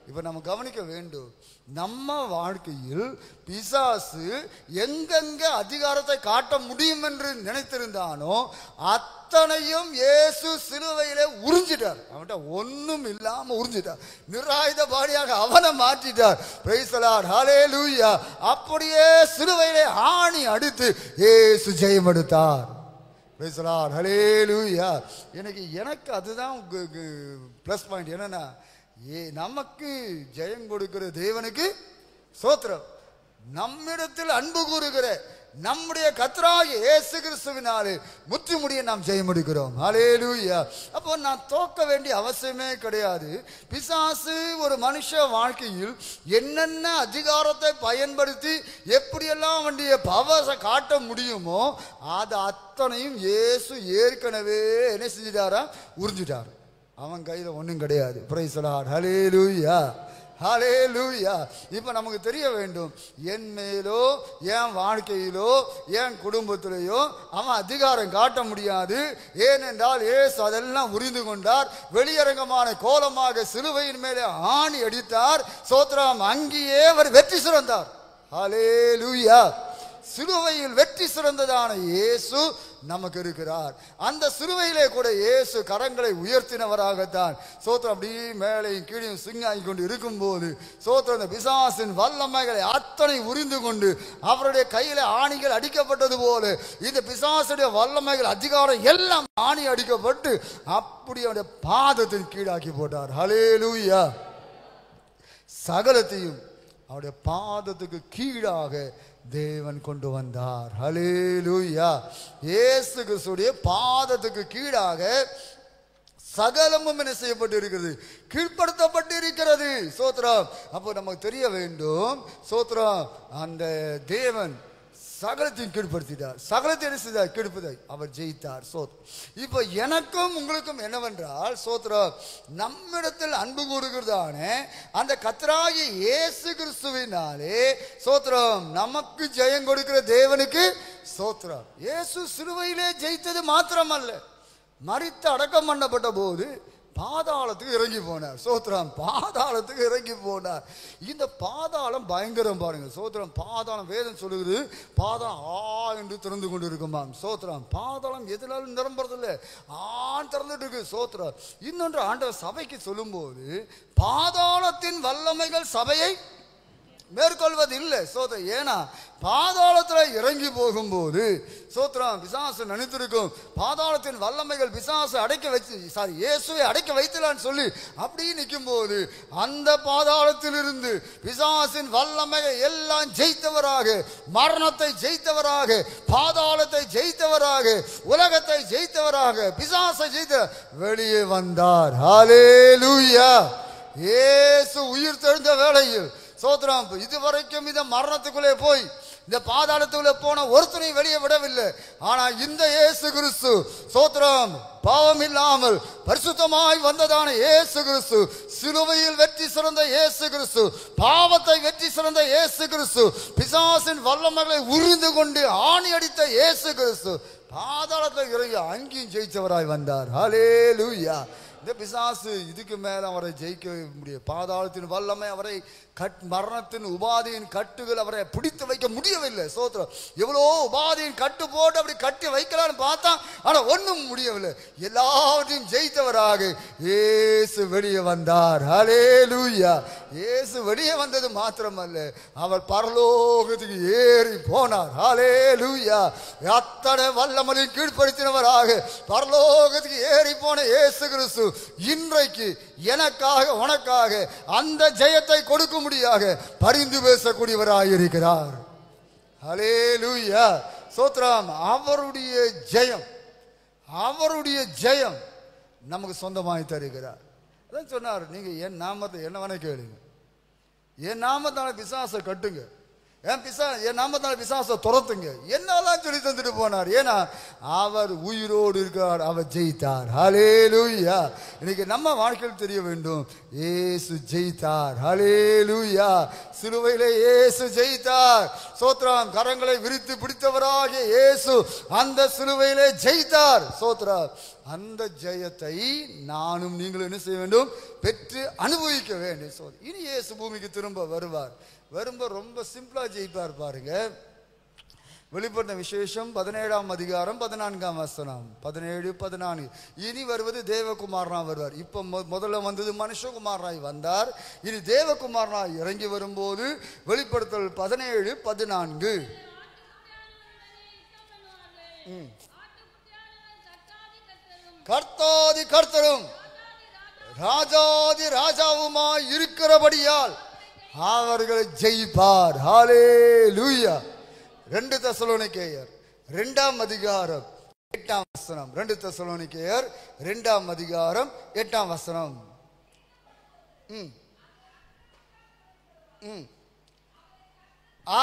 இப்ப நம்ம கவனிக்க வேண்டும், நம்ம வாழ்க்கையில் பிசாசு எங்கெங்க அதிகாரத்தை காட்ட முடியும் என்று நினைத்திருந்தானோ அத்தனையும் இயேசு சிலுவையிலே உறிஞ்சிட்டார். அவன்கிட்ட ஒன்னும் இல்லாம உறிஞ்சிட்டார். நிராயுதபாணியாக அவனை மாற்றிட்டார். பிரைஸ் தி லார்ட், ஹல்லேலூயா. அப்படியே சிலுவையிலே ஆணி அடித்து இயேசு ஜெயம் எடுத்தார். பிரைஸ் தி லார்ட், ஹல்லேலூயா. எனக்கு அதுதான் பிளஸ் பாயிண்ட். என்னன்னா, நமக்கு ஜெயம் கொடுக்கிற தேவனுக்கு ஸ்தோத்திரம். நம்மிடத்தில் அன்பு கூறுகிற நம்முடைய கர்த்தராகிய இயேசு கிறிஸ்துவினாலே முற்றுமுடிய நாம் ஜெயம் எடுக்கிறோம். ஹல்லேலூயா. அப்போ நான் தோக்க வேண்டிய அவசியமே கிடையாது. பிசாசு ஒரு மனுஷ வாழ்க்கையில் என்னென்ன அதிகாரத்தை பயன்படுத்தி எப்படியெல்லாம் வேண்டிய பவரை காட்ட முடியுமோ அது அத்தனையும் இயேசு ஏற்கனவே என்ன செஞ்சிட்டாரா? உறிஞ்சிட்டார். அவன் கையில் ஒன்றும் கிடையாது. பிரைஸ் தி லார்ட், ஹல்லேலூயா, ஹல்லேலூயா. இப்போ நமக்கு தெரிய வேண்டும், என் மேலோ என் வாழ்க்கையிலோ என் குடும்பத்திலேயோ அவன் அதிகாரம் காட்ட முடியாது. ஏனென்றால் இயேசு அதெல்லாம் உரிந்து கொண்டார். வெளியரங்கமான கோலமாக சிலுவையின் மேலே ஆணி அடித்தார். சோத்திரம், அங்கேயே அவர் வெற்றி சிறந்தார். ஹல்லேலூயா. சிலுவையில் வெற்றி சிறந்ததான இயேசு நமக்கு இருக்கிறார். அந்த சிலுவையிலே கூட இயேசு கரங்களை உயர்த்தினவராகத்தான். சோத்திரம், அப்படியே மேலையும் கீழையும் சிங்காகி கொண்டு இருக்கும்போது சோத்திரம், இந்த பிசாசின் வல்லமைகளை அத்தனை உரிந்து கொண்டு அவருடைய கையில ஆணிகள் அடிக்கப்பட்டது போல இந்த பிசாசுடைய வல்லமைகள் அதிகாரம் எல்லாம் ஆணி அடிக்கப்பட்டு அப்படி அவருடைய பாதத்தின் கீழாக்கி போட்டார். ஹல்லேலூயா. சகலத்தையும் அவருடைய பாதத்துக்கு கீழாக தேவன் கொண்டு வந்தார். ஹல்லேலூயா. இயேசு கிறிஸ்துவின் பாதத்துக்கு கீழாக சகலமும் என்ன செய்யப்பட்டு இருக்கிறது? கீழ்ப்படுத்தப்பட்டு இருக்கிறது. சோத்ரம். அப்போ நமக்கு தெரிய வேண்டும், சோத்ரம், அந்த தேவன் சகலத்தையும் கீழ்ப்படுத்திட்டார். சகலத்தை என்ன செய்தார்? கீழ்ப்பதை அவர் ஜெயித்தார். இப்போ எனக்கும் உங்களுக்கும் என்னவென்றால், சோத்ரம், நம்மிடத்தில் அன்பு கூறுகிறதான அந்த கர்த்தராகிய இயேசு கிறிஸ்துவினாலே சோத்ரம் நமக்கு ஜெயம் கொடுக்கிற தேவனுக்கு சோத்ரம். இயேசு சிலுவையிலே ஜெயித்தது மாத்திரமல்ல, மரித்து அடக்கம் பண்ணப்பட்ட போது பாதாளத்துக்கு இறங்கி போனார். சோத்திரம், பாதாளத்துக்கு இறங்கி போனார். இந்த பாதாளம் பயங்கரம் பாருங்க. சோத்திரம், பாதாளம் வேதம் சொல்லுகிறது, பாதாளம் ஆ என்று திறந்து கொண்டு இருக்குமாம். சோத்திரம், பாதாளம் எதிராலும் நிரம்புறதில்லை, ஆண் திறந்துட்டு இருக்கு. சோத்திரம். இன்னொன்று ஆண்டவர் சபைக்கு சொல்லும்போது பாதாளத்தின் வல்லமைகள் சபையை மேற்கொள்வது இல்லை. சோத்திரம், ஏன்னா பாதாளத்தில் இறங்கி போகும்போது சோத்திரம் பிசாசு நினைத்திருக்கும், பாதாளத்தின் வல்லமைகள் பிசாசு அடைக்க வச்சு இயேசுவை அடைக்க வைத்தலான்னு சொல்லி அப்படியே நிற்கும் போது அந்த பாதாளத்திலிருந்து பிசாசின் வல்லமையை எல்லாம் ஜெயித்தவராக, மரணத்தை ஜெயித்தவராக, பாதாளத்தை ஜெயித்தவராக, உலகத்தை ஜெயித்தவராக, பிசாசை ஜெயித்த வெளியே வந்தார். ஹல்லேலூயா. இயேசு உயிர் தெழுந்த வேளையில் சோத்திரம், இதுவரைக்கும் இந்த மரணத்துக்குள்ளே போய் இந்த பாதாளத்துக்குள்ளே போன ஒருத்தனை வெளியே விடவில்லை. ஆனா இந்த இயேசு கிறிஸ்து சோத்திரம், பாவம் இல்லாமல் பரிசுத்தமாய் வந்ததான இயேசு கிறிஸ்து, சிலுவையில் வெற்றி சிறந்த இயேசு கிறிஸ்து, பாவத்தை வெற்றி சிறந்த இயேசு கிறிஸ்து, பிசாசின் வல்லமைகளை உரிந்து கொண்டு ஆணி அடித்த இயேசு கிறிஸ்து பாதாளத்தில் இறங்கி அங்கேயும் ஜெயிச்சவராய் வந்தார். ஹல்லேலூயா. இந்த பிசாசு இதுக்கு மேல அவரை ஜெயிக்க முடியும். பாதாளத்தின் வல்லமை அவரை மரணத்தின் உபாதியின் கட்டுகள் அவரை பிடித்து வைக்க முடியவில்லை. சோத்திரம், எவ்வளோ உபாதியின் கட்டு போட்டு அப்படி கட்டி வைக்கலான்னு பார்த்தா, ஆனா ஒன்றும் முடியவில்லை. எல்லாவற்றையும் ஜெயித்தவராக இயேசு வெளியே வந்தார். ஹல்லேலூயா. இயேசு வெளியே வந்தது மாத்திரமல்ல, அவர் பரலோகத்துக்கு ஏறி போனார். ஹல்லேலூயா. அத்தனை வல்லமையை கீழ்ப்படுத்தினவராக பரலோகத்துக்கு ஏறி போன இயேசு கிறிஸ்து இன்றைக்கு எனக்காக உனக்காக அந்த ஜெயத்தை கொடுக்கும்படியாக பரிந்து பேசக்கூடியவராயிருக்கிறார். ஹல்லேலூயா. சோத்ரம், அவருடைய ஜெயம், அவருடைய ஜெயம் நமக்கு சொந்தமாய் தருகிறார். அதான் சொன்னார், நீங்க என் நாமத்தை என்ன வேணா கேளுங்க, என் நாமத்தான பிசாசை கட்டுங்க, என் நாமத்தால பிசாசை துரத்துங்க என்னெல்லாம் சொல்லி தந்துட்டு போனார். ஏன்னா அவர் உயிரோடு இருக்கார், அவர் ஜெயித்தார். ஹல்லேலூயா. இன்னைக்கு நம்ம வாழ்க்கையில் தெரிய வேண்டும், இயேசு ஜெயித்தார். ஹல்லேலூயா. சிலுவையிலே இயேசு ஜெயித்தார். சோத்ரம். கரங்களை விரித்து பிடித்தவராகிய இயேசு அந்த சிலுவையிலே ஜெயித்தார். சோத்ரம். அந்த ஜெயத்தை நானும் நீங்களும் என்ன செய்ய வேண்டும், பெற்று அனுபவிக்க வேண்டும். இனி இயேசு பூமிக்கு திரும்ப வருவார். வரும்போது ரொம்ப சிம்பிளா ஜெயிப்பார். பாருங்க, வெளிப்பட்ட விசேஷம் 17ஆம் அதிகாரம் 14ஆம் வசனம். 17, 14. இனி வருவது தேவகுமாரனாய் வருவார். இப்ப முதல்ல வந்தது மனுஷகுமாரனாய் வந்தார். இனி தேவகுமாரனாய் இறங்கி வரும்போது வெளிப்படுத்தல் 17, 14. கர்த்தாதி கர்த்தரும் ராஜாதி ராஜாவுமாய் இருக்கிறபடியால் அவர்களை ஜெயிப்பார். ஹல்லேலூயா. 2 தெசலோனிக்கேயர் 2ஆம் அதிகாரம் 8ஆம் வசனம். 2 தெசலோனிக்கேயர் 2ஆம் அதிகாரம் 8ஆம் வசனம்.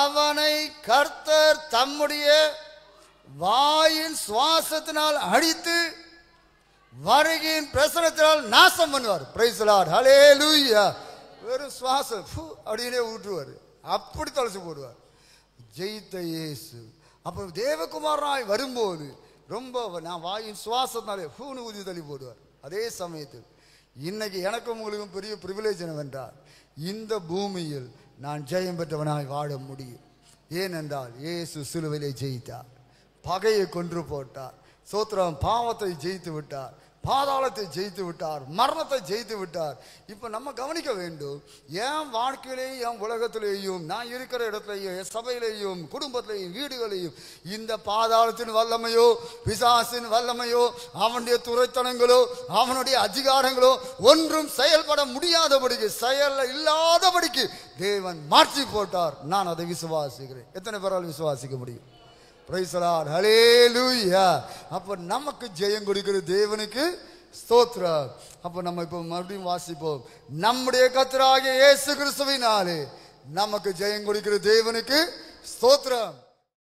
அவனை கர்த்தர் தம்முடைய வாயின் சுவாசத்தினால் அடித்து வருகையின் பிரசனத்தினால் நாசம் பண்ணுவார். Praise the lord. ஹல்லேலூயா. வெறும் சுவாசம் அப்படியே ஊற்றுவார், அப்படி தொலைச்சு போடுவார். ஜெயித்த இயேசு. அப்போ தேவகுமாரனாய் வரும்போது ரொம்ப நான் வாயின் சுவாசத்தினாலே ஊதி தள்ளி போடுவார். அதே சமயத்தில் இன்னைக்கு எனக்கும் உங்களுக்கும் பெரிய பிரிவிலேஜ் என்னவென்றால், இந்த பூமியில் நான் ஜெயம் பெற்றவனாய் வாழ முடியும். ஏனென்றால் இயேசு சிலுவையிலே ஜெயித்தார், பகையை கொன்று போட்டார். சோத்திரம். பாவத்தை ஜெயித்து விட்டார், பாதாளத்தை ஜெயித்து விட்டார், மரணத்தை ஜெயித்து விட்டார். இப்ப நம்ம கவனிக்க வேண்டும், என் வாழ்க்கையிலேயும் என் உலகத்திலேயும் நான் இருக்கிற இடத்துலையும் என் சபையிலேயும் குடும்பத்திலேயும் வீடுகளையும் இந்த பாதாளத்தின் வல்லமையோ பிசாசின் வல்லமையோ அவனுடைய துரைத்தனங்களோ அவனுடைய அதிகாரங்களோ ஒன்றும் செயல்பட முடியாதபடிக்கு, செயல் இல்லாதபடிக்கு தேவன் மாற்றி போட்டார். நான் அதை விசுவாசிக்கிறேன். எத்தனை பேரால் விசுவாசிக்க முடியும்? Praise the lord. ஹல்லேலூயா. அப்ப நமக்கு ஜெயம் கொடுக்கிற தேவனுக்கு ஸ்தோத்திரம். அப்ப நம்ம இப்ப மறுபடியும் வாசிப்போம். நம்முடைய கர்த்தராகிய இயேசு கிறிஸ்துவினாலே நமக்கு ஜெயம் கொடுக்கிற தேவனுக்கு ஸ்தோத்திரம்.